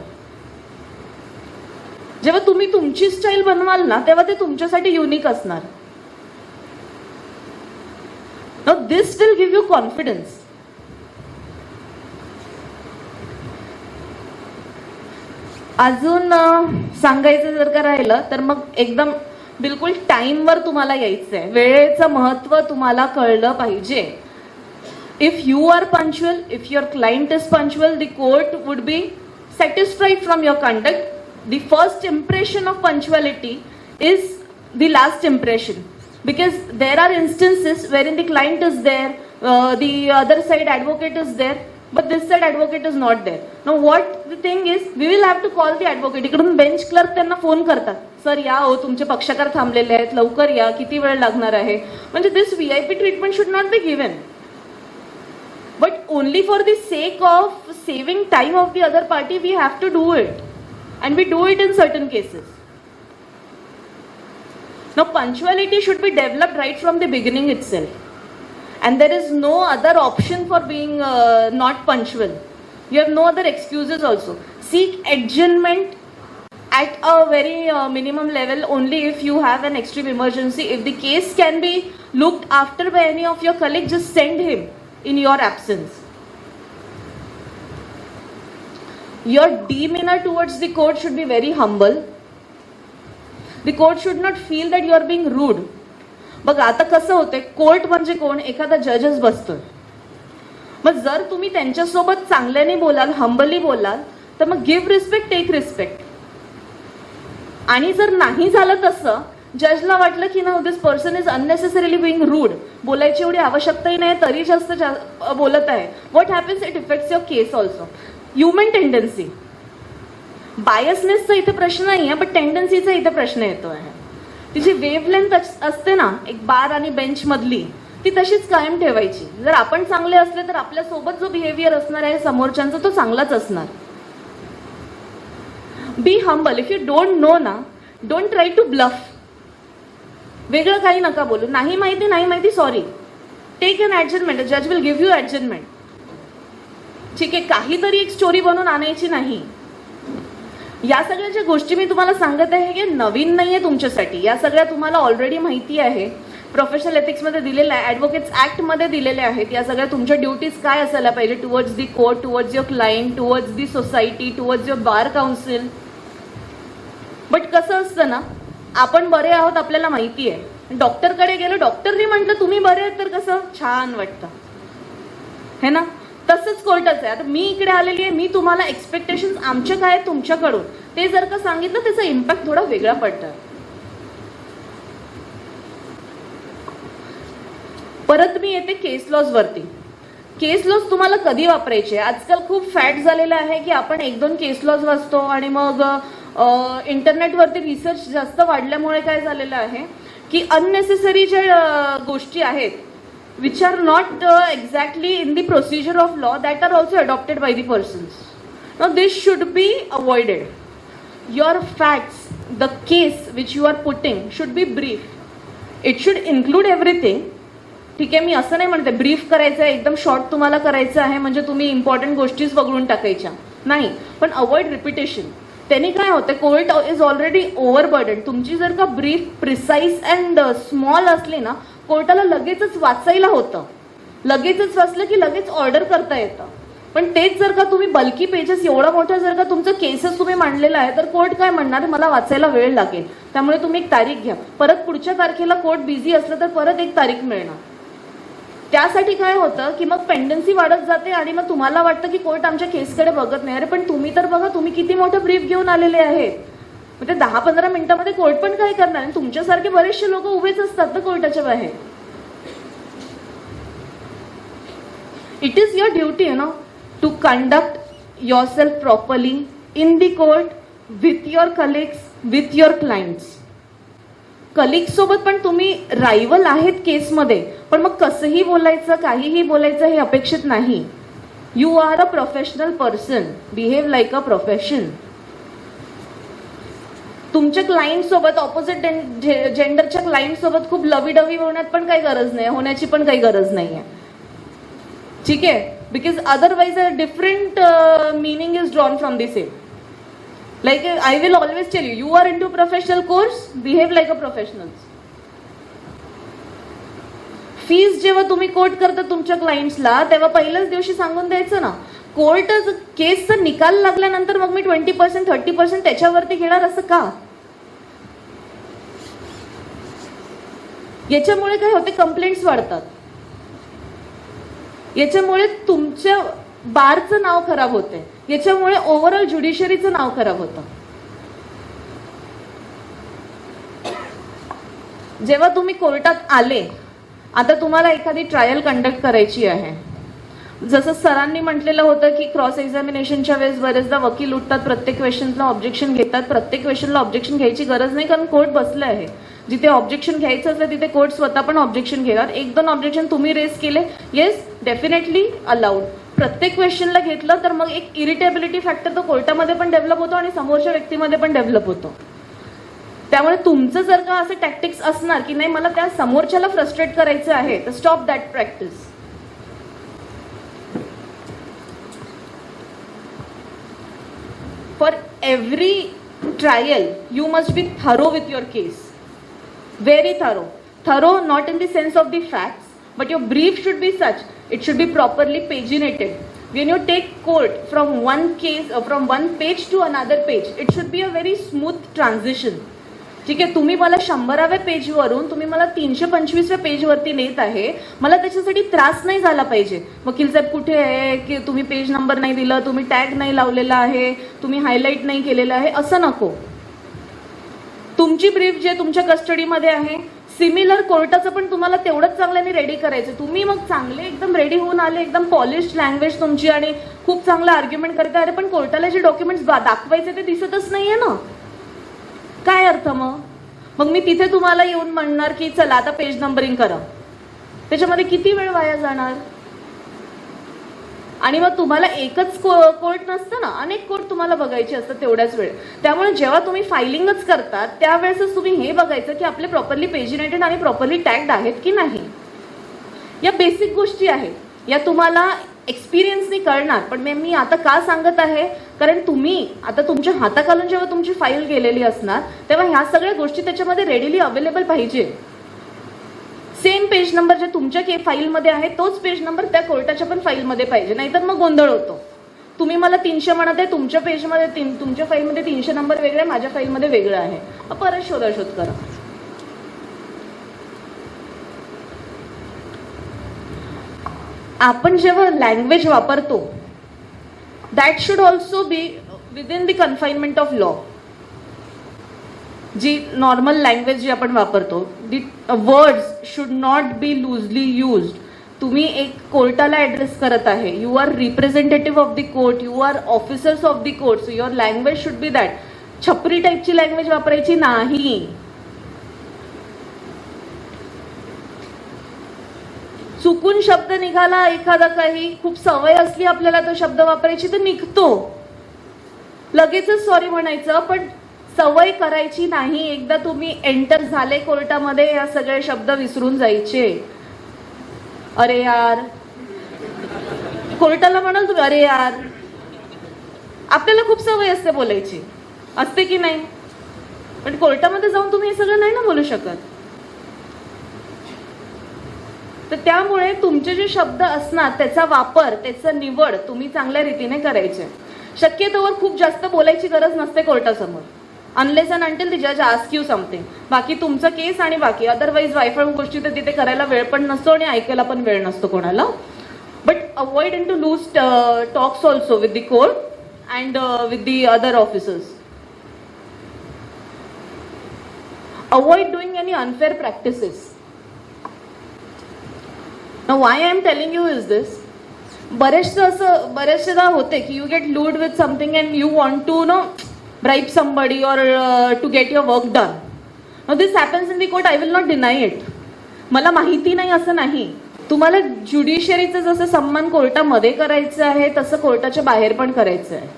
S6: जेव्हा तुम्ही तुमची स्टाईल बनवाल ना, तेव्हा ते तुमच्यासाठी युनिक असणार. Now this will give you confidence. अजून सांगायचं जर का राहिलं तर मग एकदम बिलकुल टाइमवर तुम्हाला यायचंय. वेळेचं महत्व तुम्हाला कळलं पाहिजे. If you are punctual, if your client is punctual, the court would be satisfied from your conduct. The first impression of punctuality is the last impression. Because there are instances wherein the client is there, the other side advocate is there, but this side advocate is not there. Now what the thing is, we will have to call the advocate. इकडून bench clerk त्यांना phone करतात, sir या हो, तुमचे पक्षकार थांबलेले आहेत, लवकर या, किती वेळ लागणार आहे. म्हणजे this VIP treatment should not be given, but only for the sake of saving time of the other party we have to do it, and we do it in certain cases. Now punctuality should be developed right from the beginning itself, and there is no other option for being not punctual. You have no other excuses also. Seek adjournment at a very minimum level only if you have an extreme emergency. If the case can be looked after by any of your colleagues, just send him in your absence. Your demeanor towards the court should be very humble. The court should not feel that you are being rude. बघा आता कसं होतंय, court म्हणजे कोण, एखादा जजच बसतोय. मग जर तुम्ही त्यांच्यासोबत चांगल्याने बोलाल, हंबली बोलाल, तर मग गिव्ह रिस्पेक्ट, टेक रिस्पेक्ट. आणि जर नाही झालं तसं, जजला वाटलं की ना this person is unnecessarily being rude, बोलायची एवढी आवश्यकताही नाही तरी जास्त बोलत आहे, what happens, it affects your case also. Human tendency, बायसनेसचा इथे प्रश्न नाही आहे, पण टेंडन्सीचा इथे प्रश्न येतो आहे. तिची वेव्हलेंथ असते ना एक बार आणि बेंच मधली, ती तशीच कायम ठेवायची. जर आपण चांगले असले तर आपल्या सोबत जो बिहेवियर असणार आहे समोरच्यांचा तो चांगलाच असणार. बी humble. If you don't know ना, डोंट ट्राय टू ब्लफ. वेगळं काही नका बोलू, नाही माहिती, सॉरी, टेक एन ऍडजस्टमेंट, जज विल गिव्ह यू ऍडजस्टमेंट. ठीक आहे, काहीतरी एक स्टोरी बनवून आणायची नाही. या सगळ्या ज्या गोष्टी मी तुम्हाला सांगत आहे हे नवीन नाहीये तुमच्यासाठी, या सगळ्या तुम्हाला ऑलरेडी माहिती आहे. प्रोफेशनल एथिक्समध्ये दिलेलं आहे, ॲडव्होकेट्स ॲक्टमध्ये दिलेले आहेत. या सगळ्या तुमच्या ड्युटीज काय असायला पाहिजे towards the court, towards your client, towards the society, towards your bar council. But कसं असतं ना, आपण बरे आहोत आपल्याला माहिती आहे, डॉक्टरकडे गेलो, डॉक्टरनी म्हटलं तुम्ही बरे आहेत तर कसं छान वाटतं, है ना. तसंच कोर्टाचं आहे. आता मी इकडे आलेली आहे, मी तुम्हाला एक्सपेक्टेशन आमच्या काय तुमच्याकडून ते जर का सांगितलं, त्याचा इम्पॅक्ट थोडा वेगळा पडतो. परत मी येते केस लॉज वरती. केस लॉज तुम्हाला कधी वापरायचे? आजकाल खूप फॅट झालेलं आहे की आपण 1-2 केस लॉज वाचतो आणि मग इंटरनेटवरती रिसर्च जास्त वाढल्यामुळे काय झालेलं आहे की अननेसेसरी ज्या गोष्टी आहेत which are not exactly in the procedure of law, that are also adopted by the persons. Now this should be avoided. Your facts, the case which you are putting should be brief. It should include everything. ठीक आहे, मी असं नाही म्हणते brief करायचं आहे, एकदम short तुम्हाला करायचं आहे म्हणजे तुम्ही इम्पॉर्टंट गोष्टीच वगळून टाकायच्या नाही, पण अवॉइड रिपिटेशन. त्यांनी काय होतं, कोर्ट इज ऑलरेडी ओव्हरबर्डन. तुमची जर का ब्रीफ प्रिसाईज अँड स्मॉल असली ना, कोर्टाला लगेचच वाचायला होतं, लगेचच वाचलं की लगेच ऑर्डर करता येतं. पण तेच जर का तुम्ही बल्की पेजेस एवढा मोठा जर का तुमचं केसेस तुम्ही मांडलेला आहे, तर कोर्ट काय म्हणणार, मला वाचायला वेळ लागेल, त्यामुळे तुम्ही एक तारीख घ्या. परत पुढच्या तारखेला कोर्ट बिझी असलं तर परत एक तारीख मिळणार. त्यासाठी काय होतं की मग पेंडन्सी वाढत जाते आणि मग तुम्हाला वाटतं की कोर्ट आमच्या केसकडे बघत नाही. अरे पण तुम्ही तर बघा, तुम्ही किती मोठं ब्रीफ घेऊन आलेले आहेत. मग ते 10-15 मिनिटांमध्ये कोर्ट पण काय करणार, आणि तुमच्यासारखे बरेचसे लोक उभेच असतात ना कोर्टाच्या बाहेर. It is your duty you know to conduct yourself properly in the court with your colleagues, with your clients. Colleague सोबत पण तुम्ही रायव्हल आहेत केसमध्ये, पण मग कसंही बोलायचं, काहीही बोलायचं हे अपेक्षित नाही. You are a professional person, behave like a profession. तुमच्या क्लायंट सोबत, ऑपोजिट जेंडरच्या क्लायंट सोबत खूप लवीडवी होण्यात पण काही गरज नाही, होण्याची पण काही गरज नाहीये. ठीक आहे, because otherwise a different meaning is drawn from the same. Like I will always tell you, you are into professional course, behave like a professionals. Fees जेव्हा तुम्ही कोर्ट करता तुमच्या क्लायंट्सला, तेव्हा पहिल्याच दिवशी सांगून द्यायचं ना, कोर्ट केसचा निकाल लागल्यानंतर मग मी 20%, 30% त्याच्यावरती घेणार, असं का? याच्यामुळे काय होते, कंप्लेंट्स वाढतात. याच्यामुळे तुमच्या बारचं नाव खराब होते, याच्यामुळे ओव्हरऑल ज्युडिशरीचं नाव खराब होतं. जेव्हा तुम्ही कोर्टात आले, आता तुम्हाला एखादी ट्रायल कंडक्ट करायची आहे, जसं सरांनी म्हटलेलं होतं की क्रॉस एक्झामिनेशनच्या वेळेस बरेचदा वकील उठतात, प्रत्येक क्वेश्चनला ऑब्जेक्शन घेतात. प्रत्येक क्वेश्चनला ऑब्जेक्शन घ्यायची गरज नाही, कारण कोर्ट बसलं आहे. जिथे ऑब्जेक्शन घ्यायचं असलं तिथे कोर्ट स्वतः पण ऑब्जेक्शन घेणार. 1-2 ऑब्जेक्शन तुम्ही रेस केले, येस डेफिनेटली अलाउड. प्रत्येक क्वेश्चनला घेतलं तर मग एक इरिटेबिलिटी फॅक्टर तो कोर्टामध्ये पण डेव्हलप होतो आणि समोरच्या व्यक्तीमध्ये पण डेव्हलप होतो. त्यामुळे तुमचं जर का असं टॅक्टिक्स असणार की नाही मला त्या समोरच्याला फ्रस्ट्रेट करायचं आहे, तर stop that practice. For every trial you must be thorough with your case. Very thorough. Thorough not in the sense of the facts, but your brief should be such. It should be properly paginated. When you take court from one case, from one page to another page, it should be a very smooth transition. ठीक आहे, तुम्ही मला 100व्या पेजवरून तुम्ही मला 325व्या पेजवरती नेत आहे, मला त्याच्यासाठी त्रास नाही झाला पाहिजे. वकील साहेब कुठे आहे, की तुम्ही पेज नंबर नाही दिला, तुम्ही टॅग नाही लावलेला आहे, तुम्ही हायलाईट नाही केलेलं आहे, असं नको. तुमची ब्रीफ जे तुमच्या कस्टडीमध्ये आहे, सिमिलर कोर्टाचं पण तुम्हाला तेवढंच चांगल्याने रेडी करायचं. तुम्ही मग चांगले एकदम रेडी होऊन आले, एकदम पॉलिश्ड लँग्वेज तुमची आणि खूप चांगलं आर्ग्युमेंट करता, अरे पण कोर्टाला जे डॉक्युमेंट्स दाखवायचे ते दिसतच नाहीये ना, काय अर्थ? मग मी तिथे तुम्हाला येऊन म्हणणार की चला आता पेज नंबरिंग करा, त्याच्यामध्ये किती वेळ वाया जाणार? आणि मग तुम्हाला एकच कोर्ट नसतं ना, अनेक कोर्ट तुम्हाला बघायचे असतात तेवढ्याच वेळ. त्यामुळे जेव्हा तुम्ही फायलिंगच करतात त्यावेळेसच तुम्ही हे बघायचं की आपले प्रॉपरली पेजिनेटेड आणि प्रॉपरली टॅग्ड आहेत की नाही. या बेसिक गोष्टी आहेत, या तुम्हाला एक्सपिरियन्सनी कळणार. पण मी आता का सांगत आहे, कारण तुम्ही आता तुमच्या हाताखालून जेव्हा तुमची फाईल गेलेली असणार तेव्हा ह्या सगळ्या गोष्टी त्याच्यामध्ये रेडीली अवेलेबल पाहिजे. सेम पेज नंबर जे तुमच्या फाईलमध्ये आहे तोच पेज नंबर त्या कोर्टाच्या पण फाईलमध्ये पाहिजे, नाहीतर मग गोंधळ होतो. तुम्ही मला 300 म्हणत आहे, तुमच्या पेजमध्ये तुमच्या फाईलमध्ये 300 नंबर वेगळे आहे, माझ्या फाईलमध्ये वेगळं आहे, परत शोधाशोध करा. आपण जेव्हा लँग्वेज वापरतो that should also be within the confinement of law. जी नॉर्मल लँग्वेज जी आपण वापरतो, the words should not be loosely used. तुम्ही एक कोर्टाला ऍड्रेस करत आहे, you are representative of the court, you are officers of the court, so your language should be that. छपरी टाईपची लँग्वेज वापरायची नाही. चुकून शब्द निघाला एखादा, काही खूप सवय असली आपल्याला तो शब्द वापरायची तर निघतो, लगेचच सॉरी म्हणायचं. पण सवय करायची नाही. एकदा तुम्ही एंटर झाले कोर्टामध्ये या सगळे शब्द विसरून जायचे. अरे यार, कोर्टाला म्हणाल तुम्ही अरे यार, आपल्याला खूप सवय असते बोलायची, असते की नाही? पण कोर्टामध्ये जाऊन तुम्ही हे सगळं नाही ना बोलू शकत. तर त्यामुळे तुमचे जे शब्द असणार त्याचा वापर, त्याचं निवड तुम्ही चांगल्या रीतीने करायचे. शक्यतोवर खूप जास्त बोलायची गरज नसते कोर्टासमोर, अनलेस अँड अंटिल द जज आस्क यू समथिंग. बाकी तुमचं केस आणि बाकी अदरवाईज वायफळ गोष्टी तर तिथे करायला वेळ पण नसतो आणि ऐकायला पण वेळ नसतो कोणाला. But avoid in to loose talks also with the court and with the other officers. Avoid doing any unfair practices. Now why I am telling you is this, बरेचदा होते की you get lured with something and you want to bribe somebody or to get your work done. Now this happens in the court, I will not deny it. मला माहिती नाही असं नाही. तुम्हाला ज्युडिशियरीचं जसं सन्मान कोर्टामध्ये करायचं आहे तसं कोर्टाच्या बाहेर पण करायचं आहे.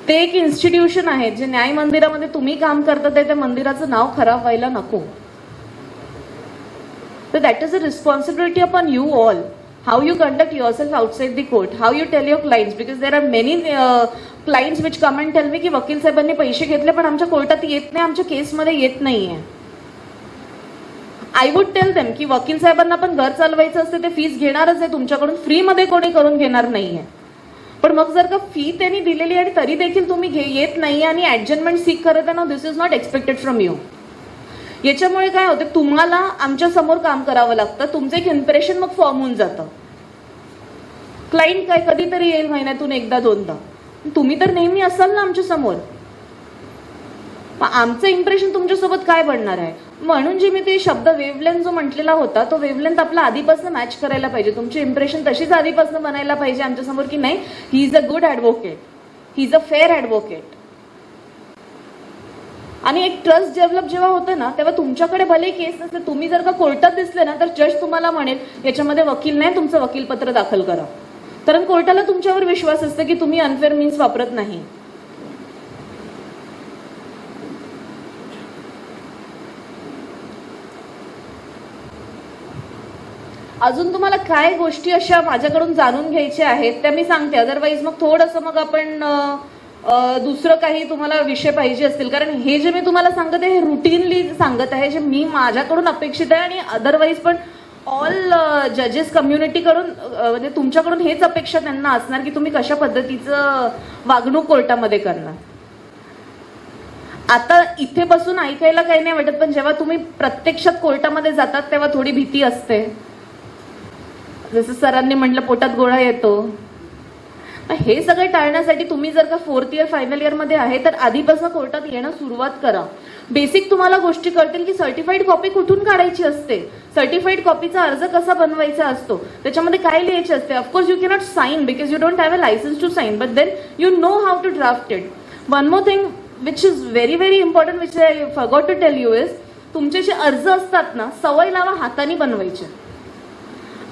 S6: ते एक इन्स्टिट्यूशन आहे जे न्याय मंदिरामध्ये तुम्ही काम करता ते त्या मंदिराचं नाव खराब व्हायला नको. So that is a responsibility upon you all. How you conduct yourself outside the court, how you tell your clients, because there are many clients which come and tell me की वकील साहेबांनी पैसे घेतले पण आमच्या कोर्टात येत नाही, आमच्या केसमध्ये येत नाहीये. आय वुड टेल देम की वकील साहेबांना पण घर चालवायचं असते, ते फीस घेणारच आहे तुमच्याकडून, फ्रीमध्ये कोणी करून घेणार नाहीये. पण मग जर का फी त्यांनी दिलेली आणि तरी देखील तुम्ही येत नाही आणि ऍडजस्टमेंट सीक करत आहे ना, this is not expected from you. याच्यामुळे काय होतं, तुम्हाला आमच्या समोर काम करावं लागतं, तुमचं एक इम्प्रेशन मग फॉर्म होऊन जातं. क्लायंट काय कधीतरी येईल महिन्यातून एकदा दोनदा, तुम्ही तर नेहमी असाल ना आमच्या समोर, आमचं इम्प्रेशन तुमच्यासोबत काय बनणार आहे. म्हणून जे मी ते शब्द वेवलेंथ जो म्हटलेला होता तो वेवलेंथ आपला आधीपासून मॅच करायला पाहिजे. तुमची इम्प्रेशन तशीच आधीपासून बनायला पाहिजे आमच्यासमोर की नाही, he is a good advocate, he is a fair advocate. आणि एक ट्रस्ट डेव्हलप जेव्हा होतं ना तेव्हा तुमच्याकडे भले केस नसते, तुम्ही जर का कोर्टात दिसले ना तर जज तुम्हाला म्हणेल याच्यामध्ये वकील नाही, तुमचं वकीलपत्र दाखल करा. कारण कोर्टाला तुमच्यावर विश्वास असतो की तुम्ही अनफेअर मीन्स वापरत नाही. अजून तुम्हाला काय गोष्टी अशा माझ्याकडून जाणून घ्यायच्या आहेत त्या मी सांगते, अदरवाईज मग थोडंसं मग आपण दुसरं काही तुम्हाला विषय पाहिजे असतील. कारण हे जे मी तुम्हाला सांगत आहे हे रुटीनली सांगत आहे, जे मी माझ्याकडून अपेक्षित आहे आणि अदरवाईज पण ऑल जजेस कम्युनिटीकडून म्हणजे तुमच्याकडून हेच अपेक्षा त्यांना असणार की तुम्ही कशा पद्धतीचं वागणूक कोर्टामध्ये करणार. आता इथे बसून ऐकायला काही नाही वाटत, पण जेव्हा तुम्ही प्रत्यक्षात कोर्टामध्ये जातात तेव्हा थोडी भीती असते. जसं सरांनी म्हटलं पोटात गोळा येतो. हे सगळं टाळण्यासाठी तुम्ही जर का 4th इयर फायनल इयर मध्ये आहे तर आधीपासून कोर्टात येणं सुरुवात करा. बेसिक तुम्हाला गोष्टी कळतील की सर्टिफाईड कॉपी कुठून काढायची असते, सर्टिफाईड कॉपीचा अर्ज कसा बनवायचा असतो, त्याच्यामध्ये काय लिहायचे असते. Of course you cannot sign because you don't have a licence to sign, but then you know how to draft it. One more thing which is very very important which I forgot to tell you is, तुमचे जे अर्ज असतात ना सवय लावा हाताने बनवायचे.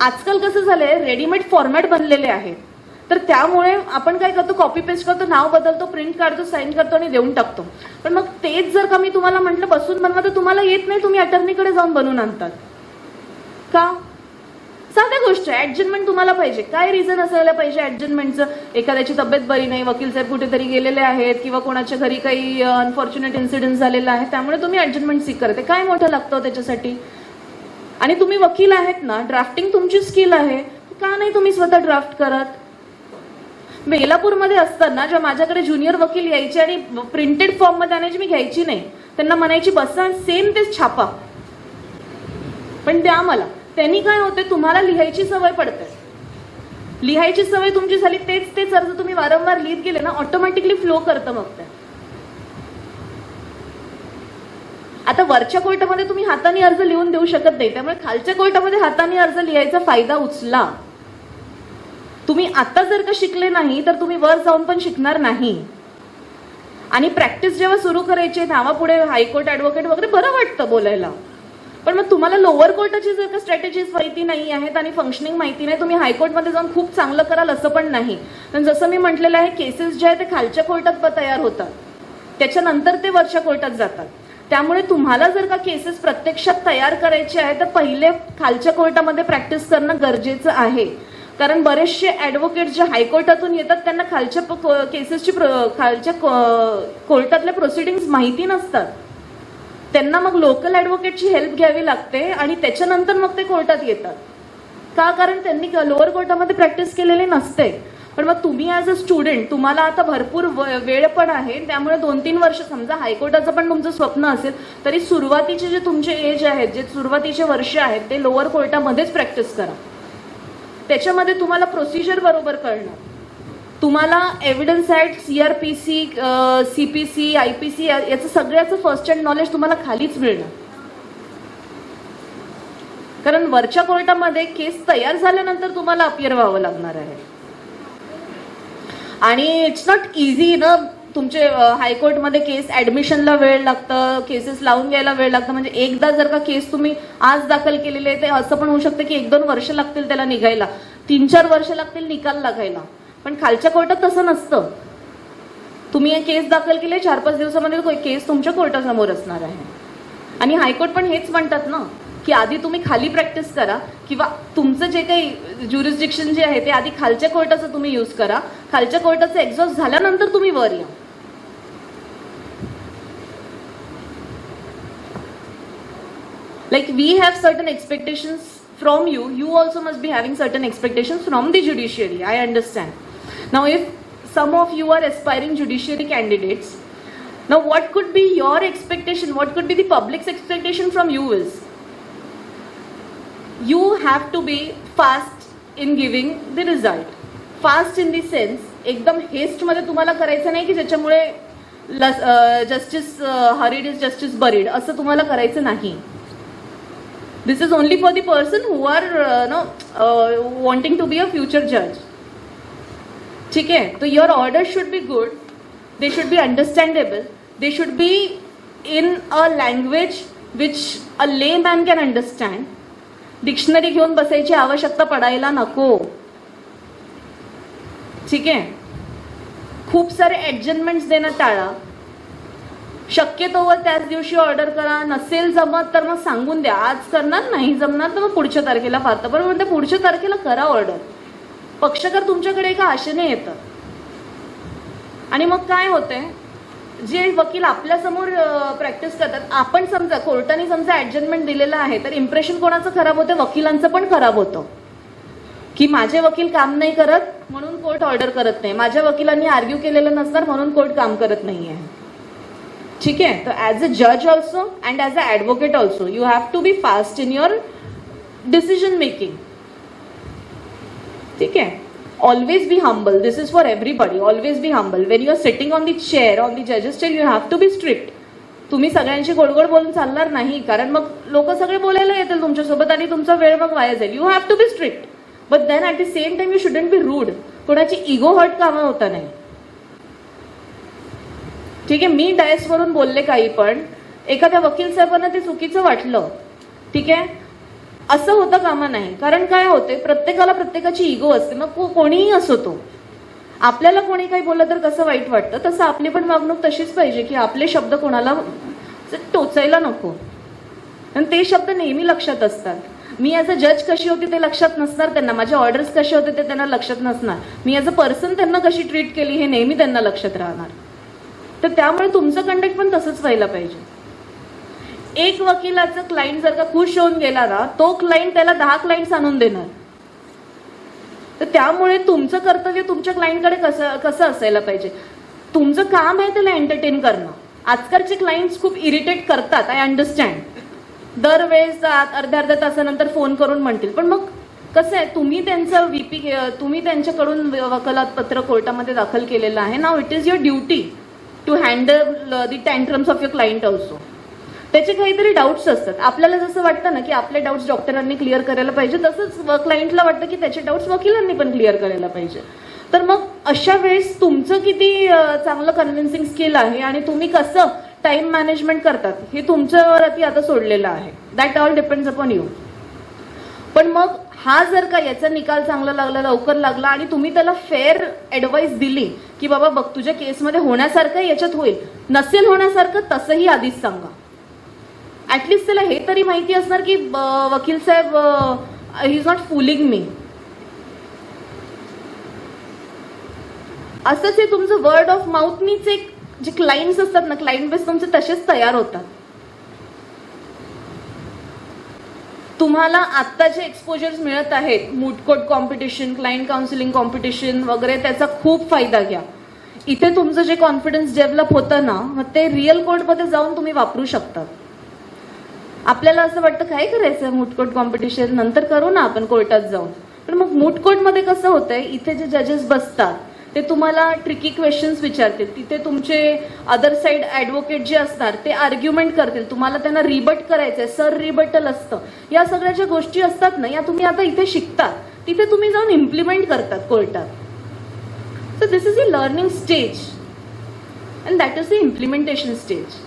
S6: आजकाल कसं झालंय रेडीमेड फॉर्मॅट बनलेले आहेत, तर त्यामुळे आपण काय करतो कॉपी पेस्ट करतो, नाव बदलतो, प्रिंट काढतो, साईन करतो आणि देऊन टाकतो. पण मग तेच जर का मी तुम्हाला म्हटलं बसून बनवा तर तुम्हाला येत नाही, तुम्ही अटर्नीकडे जाऊन बनवून आणतात का. साध्या गोष्ट आहे, ऍडजस्टमेंट तुम्हाला पाहिजे. काय रिझन असायला पाहिजे ऍडजस्टमेंटचं, एखाद्याची तब्येत बरी नाही, वकील साहेब कुठेतरी गेलेले आहेत किंवा कोणाच्या घरी काही अनफॉर्च्युनेट इन्सिडेंट झालेला आहे त्यामुळे तुम्ही ऍडजस्टमेंट सीक करते. काय मोठं लागतं त्याच्यासाठी. आणि तुम्ही वकील आहेत ना, ड्राफ्टिंग तुमची स्किल आहे, का नाही तुम्ही स्वतः ड्राफ्ट करत. बेलापूरमध्ये असताना जेव्हा माझ्याकडे ज्युनियर वकील यायचे आणि प्रिंटेड फॉर्म मध्ये आणायची, मी घ्यायची नाही, त्यांना म्हणायची बसा सेम तेच छापा पण द्या मला. त्यांनी काय होते तुम्हाला लिहायची सवय पडते, लिहायची सवय तुमची झाली, तेच अर्ज तुम्ही वारंवार लिहित गेले ना ऑटोमॅटिकली फ्लो करतं. मग ते आता वरच्या कोर्टामध्ये तुम्ही हाताने अर्ज लिहून देऊ शकत नाही, त्यामुळे खालच्या कोर्टामध्ये हाताने अर्ज लिहायचा फायदा उचला. तुम्ही आता जर का शिकले नाही तर तुम्ही वर जाऊन पण शिकणार नाही. आणि प्रॅक्टिस जेव्हा सुरू करायची नावापुढे हायकोर्ट ऍडव्होकेट वगैरे बरं वाटतं बोलायला, पण मग तुम्हाला लोअर कोर्टाची जर का स्ट्रॅटेजीज माहिती नाही आहेत आणि फंक्शनिंग माहिती नाही, तुम्ही हायकोर्टमध्ये जाऊन खूप चांगलं कराल असं पण नाही. पण जसं मी म्हटलेलं आहे, केसेस जे आहेत ते खालच्या कोर्टात तयार होतात, त्याच्यानंतर ते वरच्या कोर्टात जातात. त्यामुळे तुम्हाला जर का केसेस प्रत्यक्षात तयार करायचे आहे तर पहिले खालच्या कोर्टामध्ये प्रॅक्टिस करणं गरजेचं आहे. कारण बरेचसे ऍडव्होकेट जे हायकोर्टातून येतात त्यांना खालच्या केसेसची खालच्या कोर्टातल्या प्रोसिडिंग्स माहिती नसतात. त्यांना मग लोकल ऍडव्होकेटची हेल्प घ्यावी लागते आणि त्याच्यानंतर मग ते कोर्टात येतात. का? कारण त्यांनी लोअर कोर्टामध्ये प्रॅक्टिस केलेली नसते. पण मग तुम्ही ऍज अ स्टुडंट, तुम्हाला आता भरपूर वेळ पण आहे, त्यामुळे 2-3 वर्ष, समजा हायकोर्टाचं पण तुमचं स्वप्न असेल तरी सुरुवातीचे जे तुमचे एज आहेत, जे सुरुवातीचे वर्ष आहेत ते लोअर कोर्टामध्येच प्रॅक्टिस करा. त्याच्यामध्ये तुम्हाला प्रोसिजर बरोबर कळणार, तुम्हाला evidence act, CRPC, CPC, IPC याचं सगळ्याचं फर्स्ट हँड नॉलेज तुम्हाला खालीच मिळणार. कारण वरच्या कोर्टामध्ये केस तयार झाल्यानंतर तुम्हाला अपियर व्हावं लागणार आहे. आणि इट्स नॉट इझी ना, तुमचे हायकोर्टमध्ये केस ऍडमिशनला वेळ लागतं, केसेस लावून घ्यायला वेळ लागतं. म्हणजे एकदा जर का केस तुम्ही आज दाखल केलेले आहे, ते असं पण होऊ शकतं की 1-2 वर्ष लागतील त्याला निघायला, 3-4 वर्ष लागतील निकाल लागायला. पण खालच्या कोर्टात तसं नसतं. तुम्ही एक केस दाखल केले, 4-5 दिवसामध्ये केस तुमच्या कोर्टासमोर असणार आहे. आणि हायकोर्ट पण हेच म्हणतात ना की आधी तुम्ही खाली प्रॅक्टिस करा, किंवा तुमचं जे काही ज्युरिस्डिक्शन जे आहे ते आधी खालच्या कोर्टाचं तुम्ही यूज करा. खालच्या कोर्टाचं एक्झॉस्ट झाल्यानंतर तुम्ही वर या. Like we have certain expectations from you, you also must be having certain expectations from the judiciary. I understand. Now, if some of you are aspiring judiciary candidates, now what could be your expectation? What could be the public's expectation from you is, you have to be fast in giving the result. Fast in the sense, एकदम haste मध्ये तुम्हाला करायचं नाही की ज्याच्यामुळे justice hurried is justice buried, असं तुम्हाला करायचं नाही. This is only for the person who are wanting to be a future judge. ठीक है? तो your orders should be good, they should be understandable, they should be in a language which a layman can understand. Dictionary घेऊन बसायची आवश्यकता पडायला नको. ठीक आहे? खूप सारे ऍडजस्टमेंट्स देणं टाळा. शक्यतोवर त्याच दिवशी ऑर्डर करा. नसेल जमत तर मग सांगून द्या, आज करणार, नाही जमणार तर मग पुढच्या तारखेला फारतं. पण म्हणते पुढच्या तारखेला करा ऑर्डर. पक्षकार तुमच्याकडे एका आशेने येतं. आणि मग काय होतंय, जे वकील आपल्या समोर प्रॅक्टिस करतात, आपण समजा कोर्टाने समजा ऍडजस्टमेंट दिलेलं आहे तर इम्प्रेशन कोणाचं खराब होतं? वकिलांचं पण खराब होतं की माझे वकील काम नाही करत म्हणून कोर्ट ऑर्डर करत नाही, माझ्या वकिलांनी आर्ग्यू केलेलं नसणार म्हणून कोर्ट काम करत नाहीये. ठीक आहे? तर ऍज अ जज also and as a advocate also you have to be fast in your decision making. ठीक आहे? Always be humble. This is for everybody. Always be humble. When you are sitting on the chair, on the judge's chair, you have to be strict. तुम्ही सगळ्यांशी गोडगोड बोलून चालणार नाही, कारण मग लोक सगळे बोलायला येतील तुमच्यासोबत आणि तुमचा वेळ मग वाया जाईल. You have to be strict, but then at the same time you shouldn't be rude. कोणाची इगो हर्ट कामं होता नाही. ठीक आहे? मी डायसवरून बोलले काही, पण एखाद्या वकील साहेबांना ते चुकीचं वाटलं, ठीक आहे, असं होतं कामा नाही. कारण काय होते, प्रत्येकाला प्रत्येकाची इगो असते. मग कोणीही असो, तो आपल्याला कोणी काही बोललं तर कसं वाईट वाटतं, तसं आपली पण वागणूक तशीच पाहिजे की आपले शब्द कोणाला टोचायला नको. आणि ते शब्द नेहमी लक्षात असतात. मी ऍज अ जज कशी होती ते लक्षात नसणार त्यांना, माझे ऑर्डर्स कसे होते ते त्यांना लक्षात नसणार, मी ऍज अ पर्सन त्यांना कशी ट्रीट केली हे नेहमी त्यांना लक्षात राहणार. तर त्यामुळे तुमचं कंडक्ट पण तसंच व्हायला पाहिजे. एक वकिलाचा क्लायंट जर का खुश होऊन गेला ना, तो क्लायंट त्याला 10 क्लायंट्स आणून देणार. तर त्यामुळे तुमचं कर्तव्य तुमच्या क्लायंटकडे कसं असायला पाहिजे, तुमचं काम आहे त्याला एंटरटेन करणं. आजकालचे क्लायंट्स खूप इरिटेट करतात, आय अंडरस्टँड. दरवेळेस अर्ध्या तासानंतर फोन करून म्हणतील, पण मग कसं आहे, तुम्ही त्यांचं तुम्ही त्यांच्याकडून वकालत पत्र कोर्टामध्ये दाखल केलेलं आहे. Now it is your duty to handle the tantrums of your client also. त्याचे काहीतरी डाऊट्स असतात. आपल्याला जसं वाटतं ना की आपले डाऊट्स डॉक्टरांनी क्लिअर करायला पाहिजे, तसंच क्लायंटला वाटतं की त्याचे डाऊट्स वकिलांनी पण क्लिअर करायला पाहिजे. तर मग अशा वेळेस तुमचं किती चांगलं कन्व्हिन्सिंग स्किल आहे आणि तुम्ही कसं टाइम मॅनेजमेंट करतात हे तुमच्यावरती आता सोडलेलं आहे. That all depends upon you. पण मग हा जर का याचा निकाल चांगला लागला, लवकर लागला आणि तुम्ही त्याला फेअर ॲडवाईस दिली की बाबा बघ तुझ्या केसमध्ये होण्यासारखं याच्यात होईल, नसेल होण्यासारखं तसंही आधीच सांगा. ऍटलिस्ट त्याला हे तरी माहिती असणार की वकील साहेब ही इज नॉट फुलिंग मी. असंच हे तुमचं वर्ड ऑफ माउथनीच एक जे क्लायंट्स असतात ना, क्लायंट बेस तुमचे तसेच तयार होतात. तुम्हाला आत्ता जे एक्सपोजर्स मिळत आहेत, moot court competition, client counselling competition वगैरे, त्याचा खूप फायदा घ्या. इथे तुमचं जे कॉन्फिडन्स डेव्हलप होतं ना, मग ते रिअल कोर्टमध्ये जाऊन तुम्ही वापरू शकता. आपल्याला असं वाटतं काय करायचं मूट कोर्ट कॉम्पिटिशन, नंतर करू ना आपण कोर्टात जाऊन. पण मग मूट कोर्टमध्ये कसं होतंय, इथे जे जजेस बसतात ते तुम्हाला ट्रिकी क्वेश्चन्स विचारतील. तिथे तुमचे अदर साइड ऍडव्होकेट जे असणार ते आर्ग्युमेंट करतील, तुम्हाला त्यांना रिबट करायचंय, सर रिबटल असतं. या सगळ्या ज्या गोष्टी असतात ना, या तुम्ही आता इथे शिकतात, तिथे तुम्ही जाऊन इम्प्लिमेंट करतात कोर्टात. So this is a learning stage and that is the implementation stage.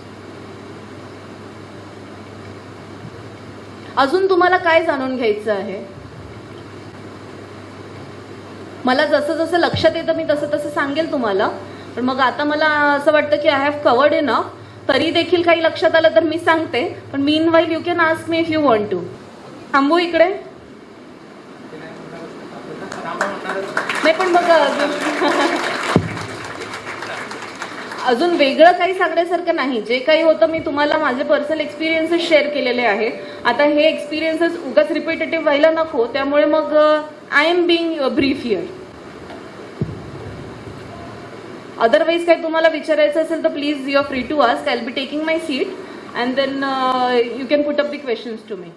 S6: अजून तुम्हाला काय जाणून घ्यायचं आहे? मला जसं जसं लक्षात येतं मी तसं तसं सांगेल तुम्हाला. पण मग आता मला असं वाटतं की आय हॅव कवर्ड इनफ. तरी देखील काही लक्षात आलं तर मी सांगते. पण meanwhile you can ask me if you want to. थांबू इकडे? नाही पण मग अजून वेगळं काही सांगण्यासारखं नाही. जे काही होतं मी तुम्हाला माझे पर्सनल एक्सपिरियन्सेस शेअर केलेले आहेत. आता हे एक्सपिरियन्सेस उगाच रिपिटेटिव्ह व्हायला नको, त्यामुळे मग I am being brief here. Otherwise काही तुम्हाला विचारायचं असेल तर please you are free to ask. I will be taking my seat and then you can put up the questions to me.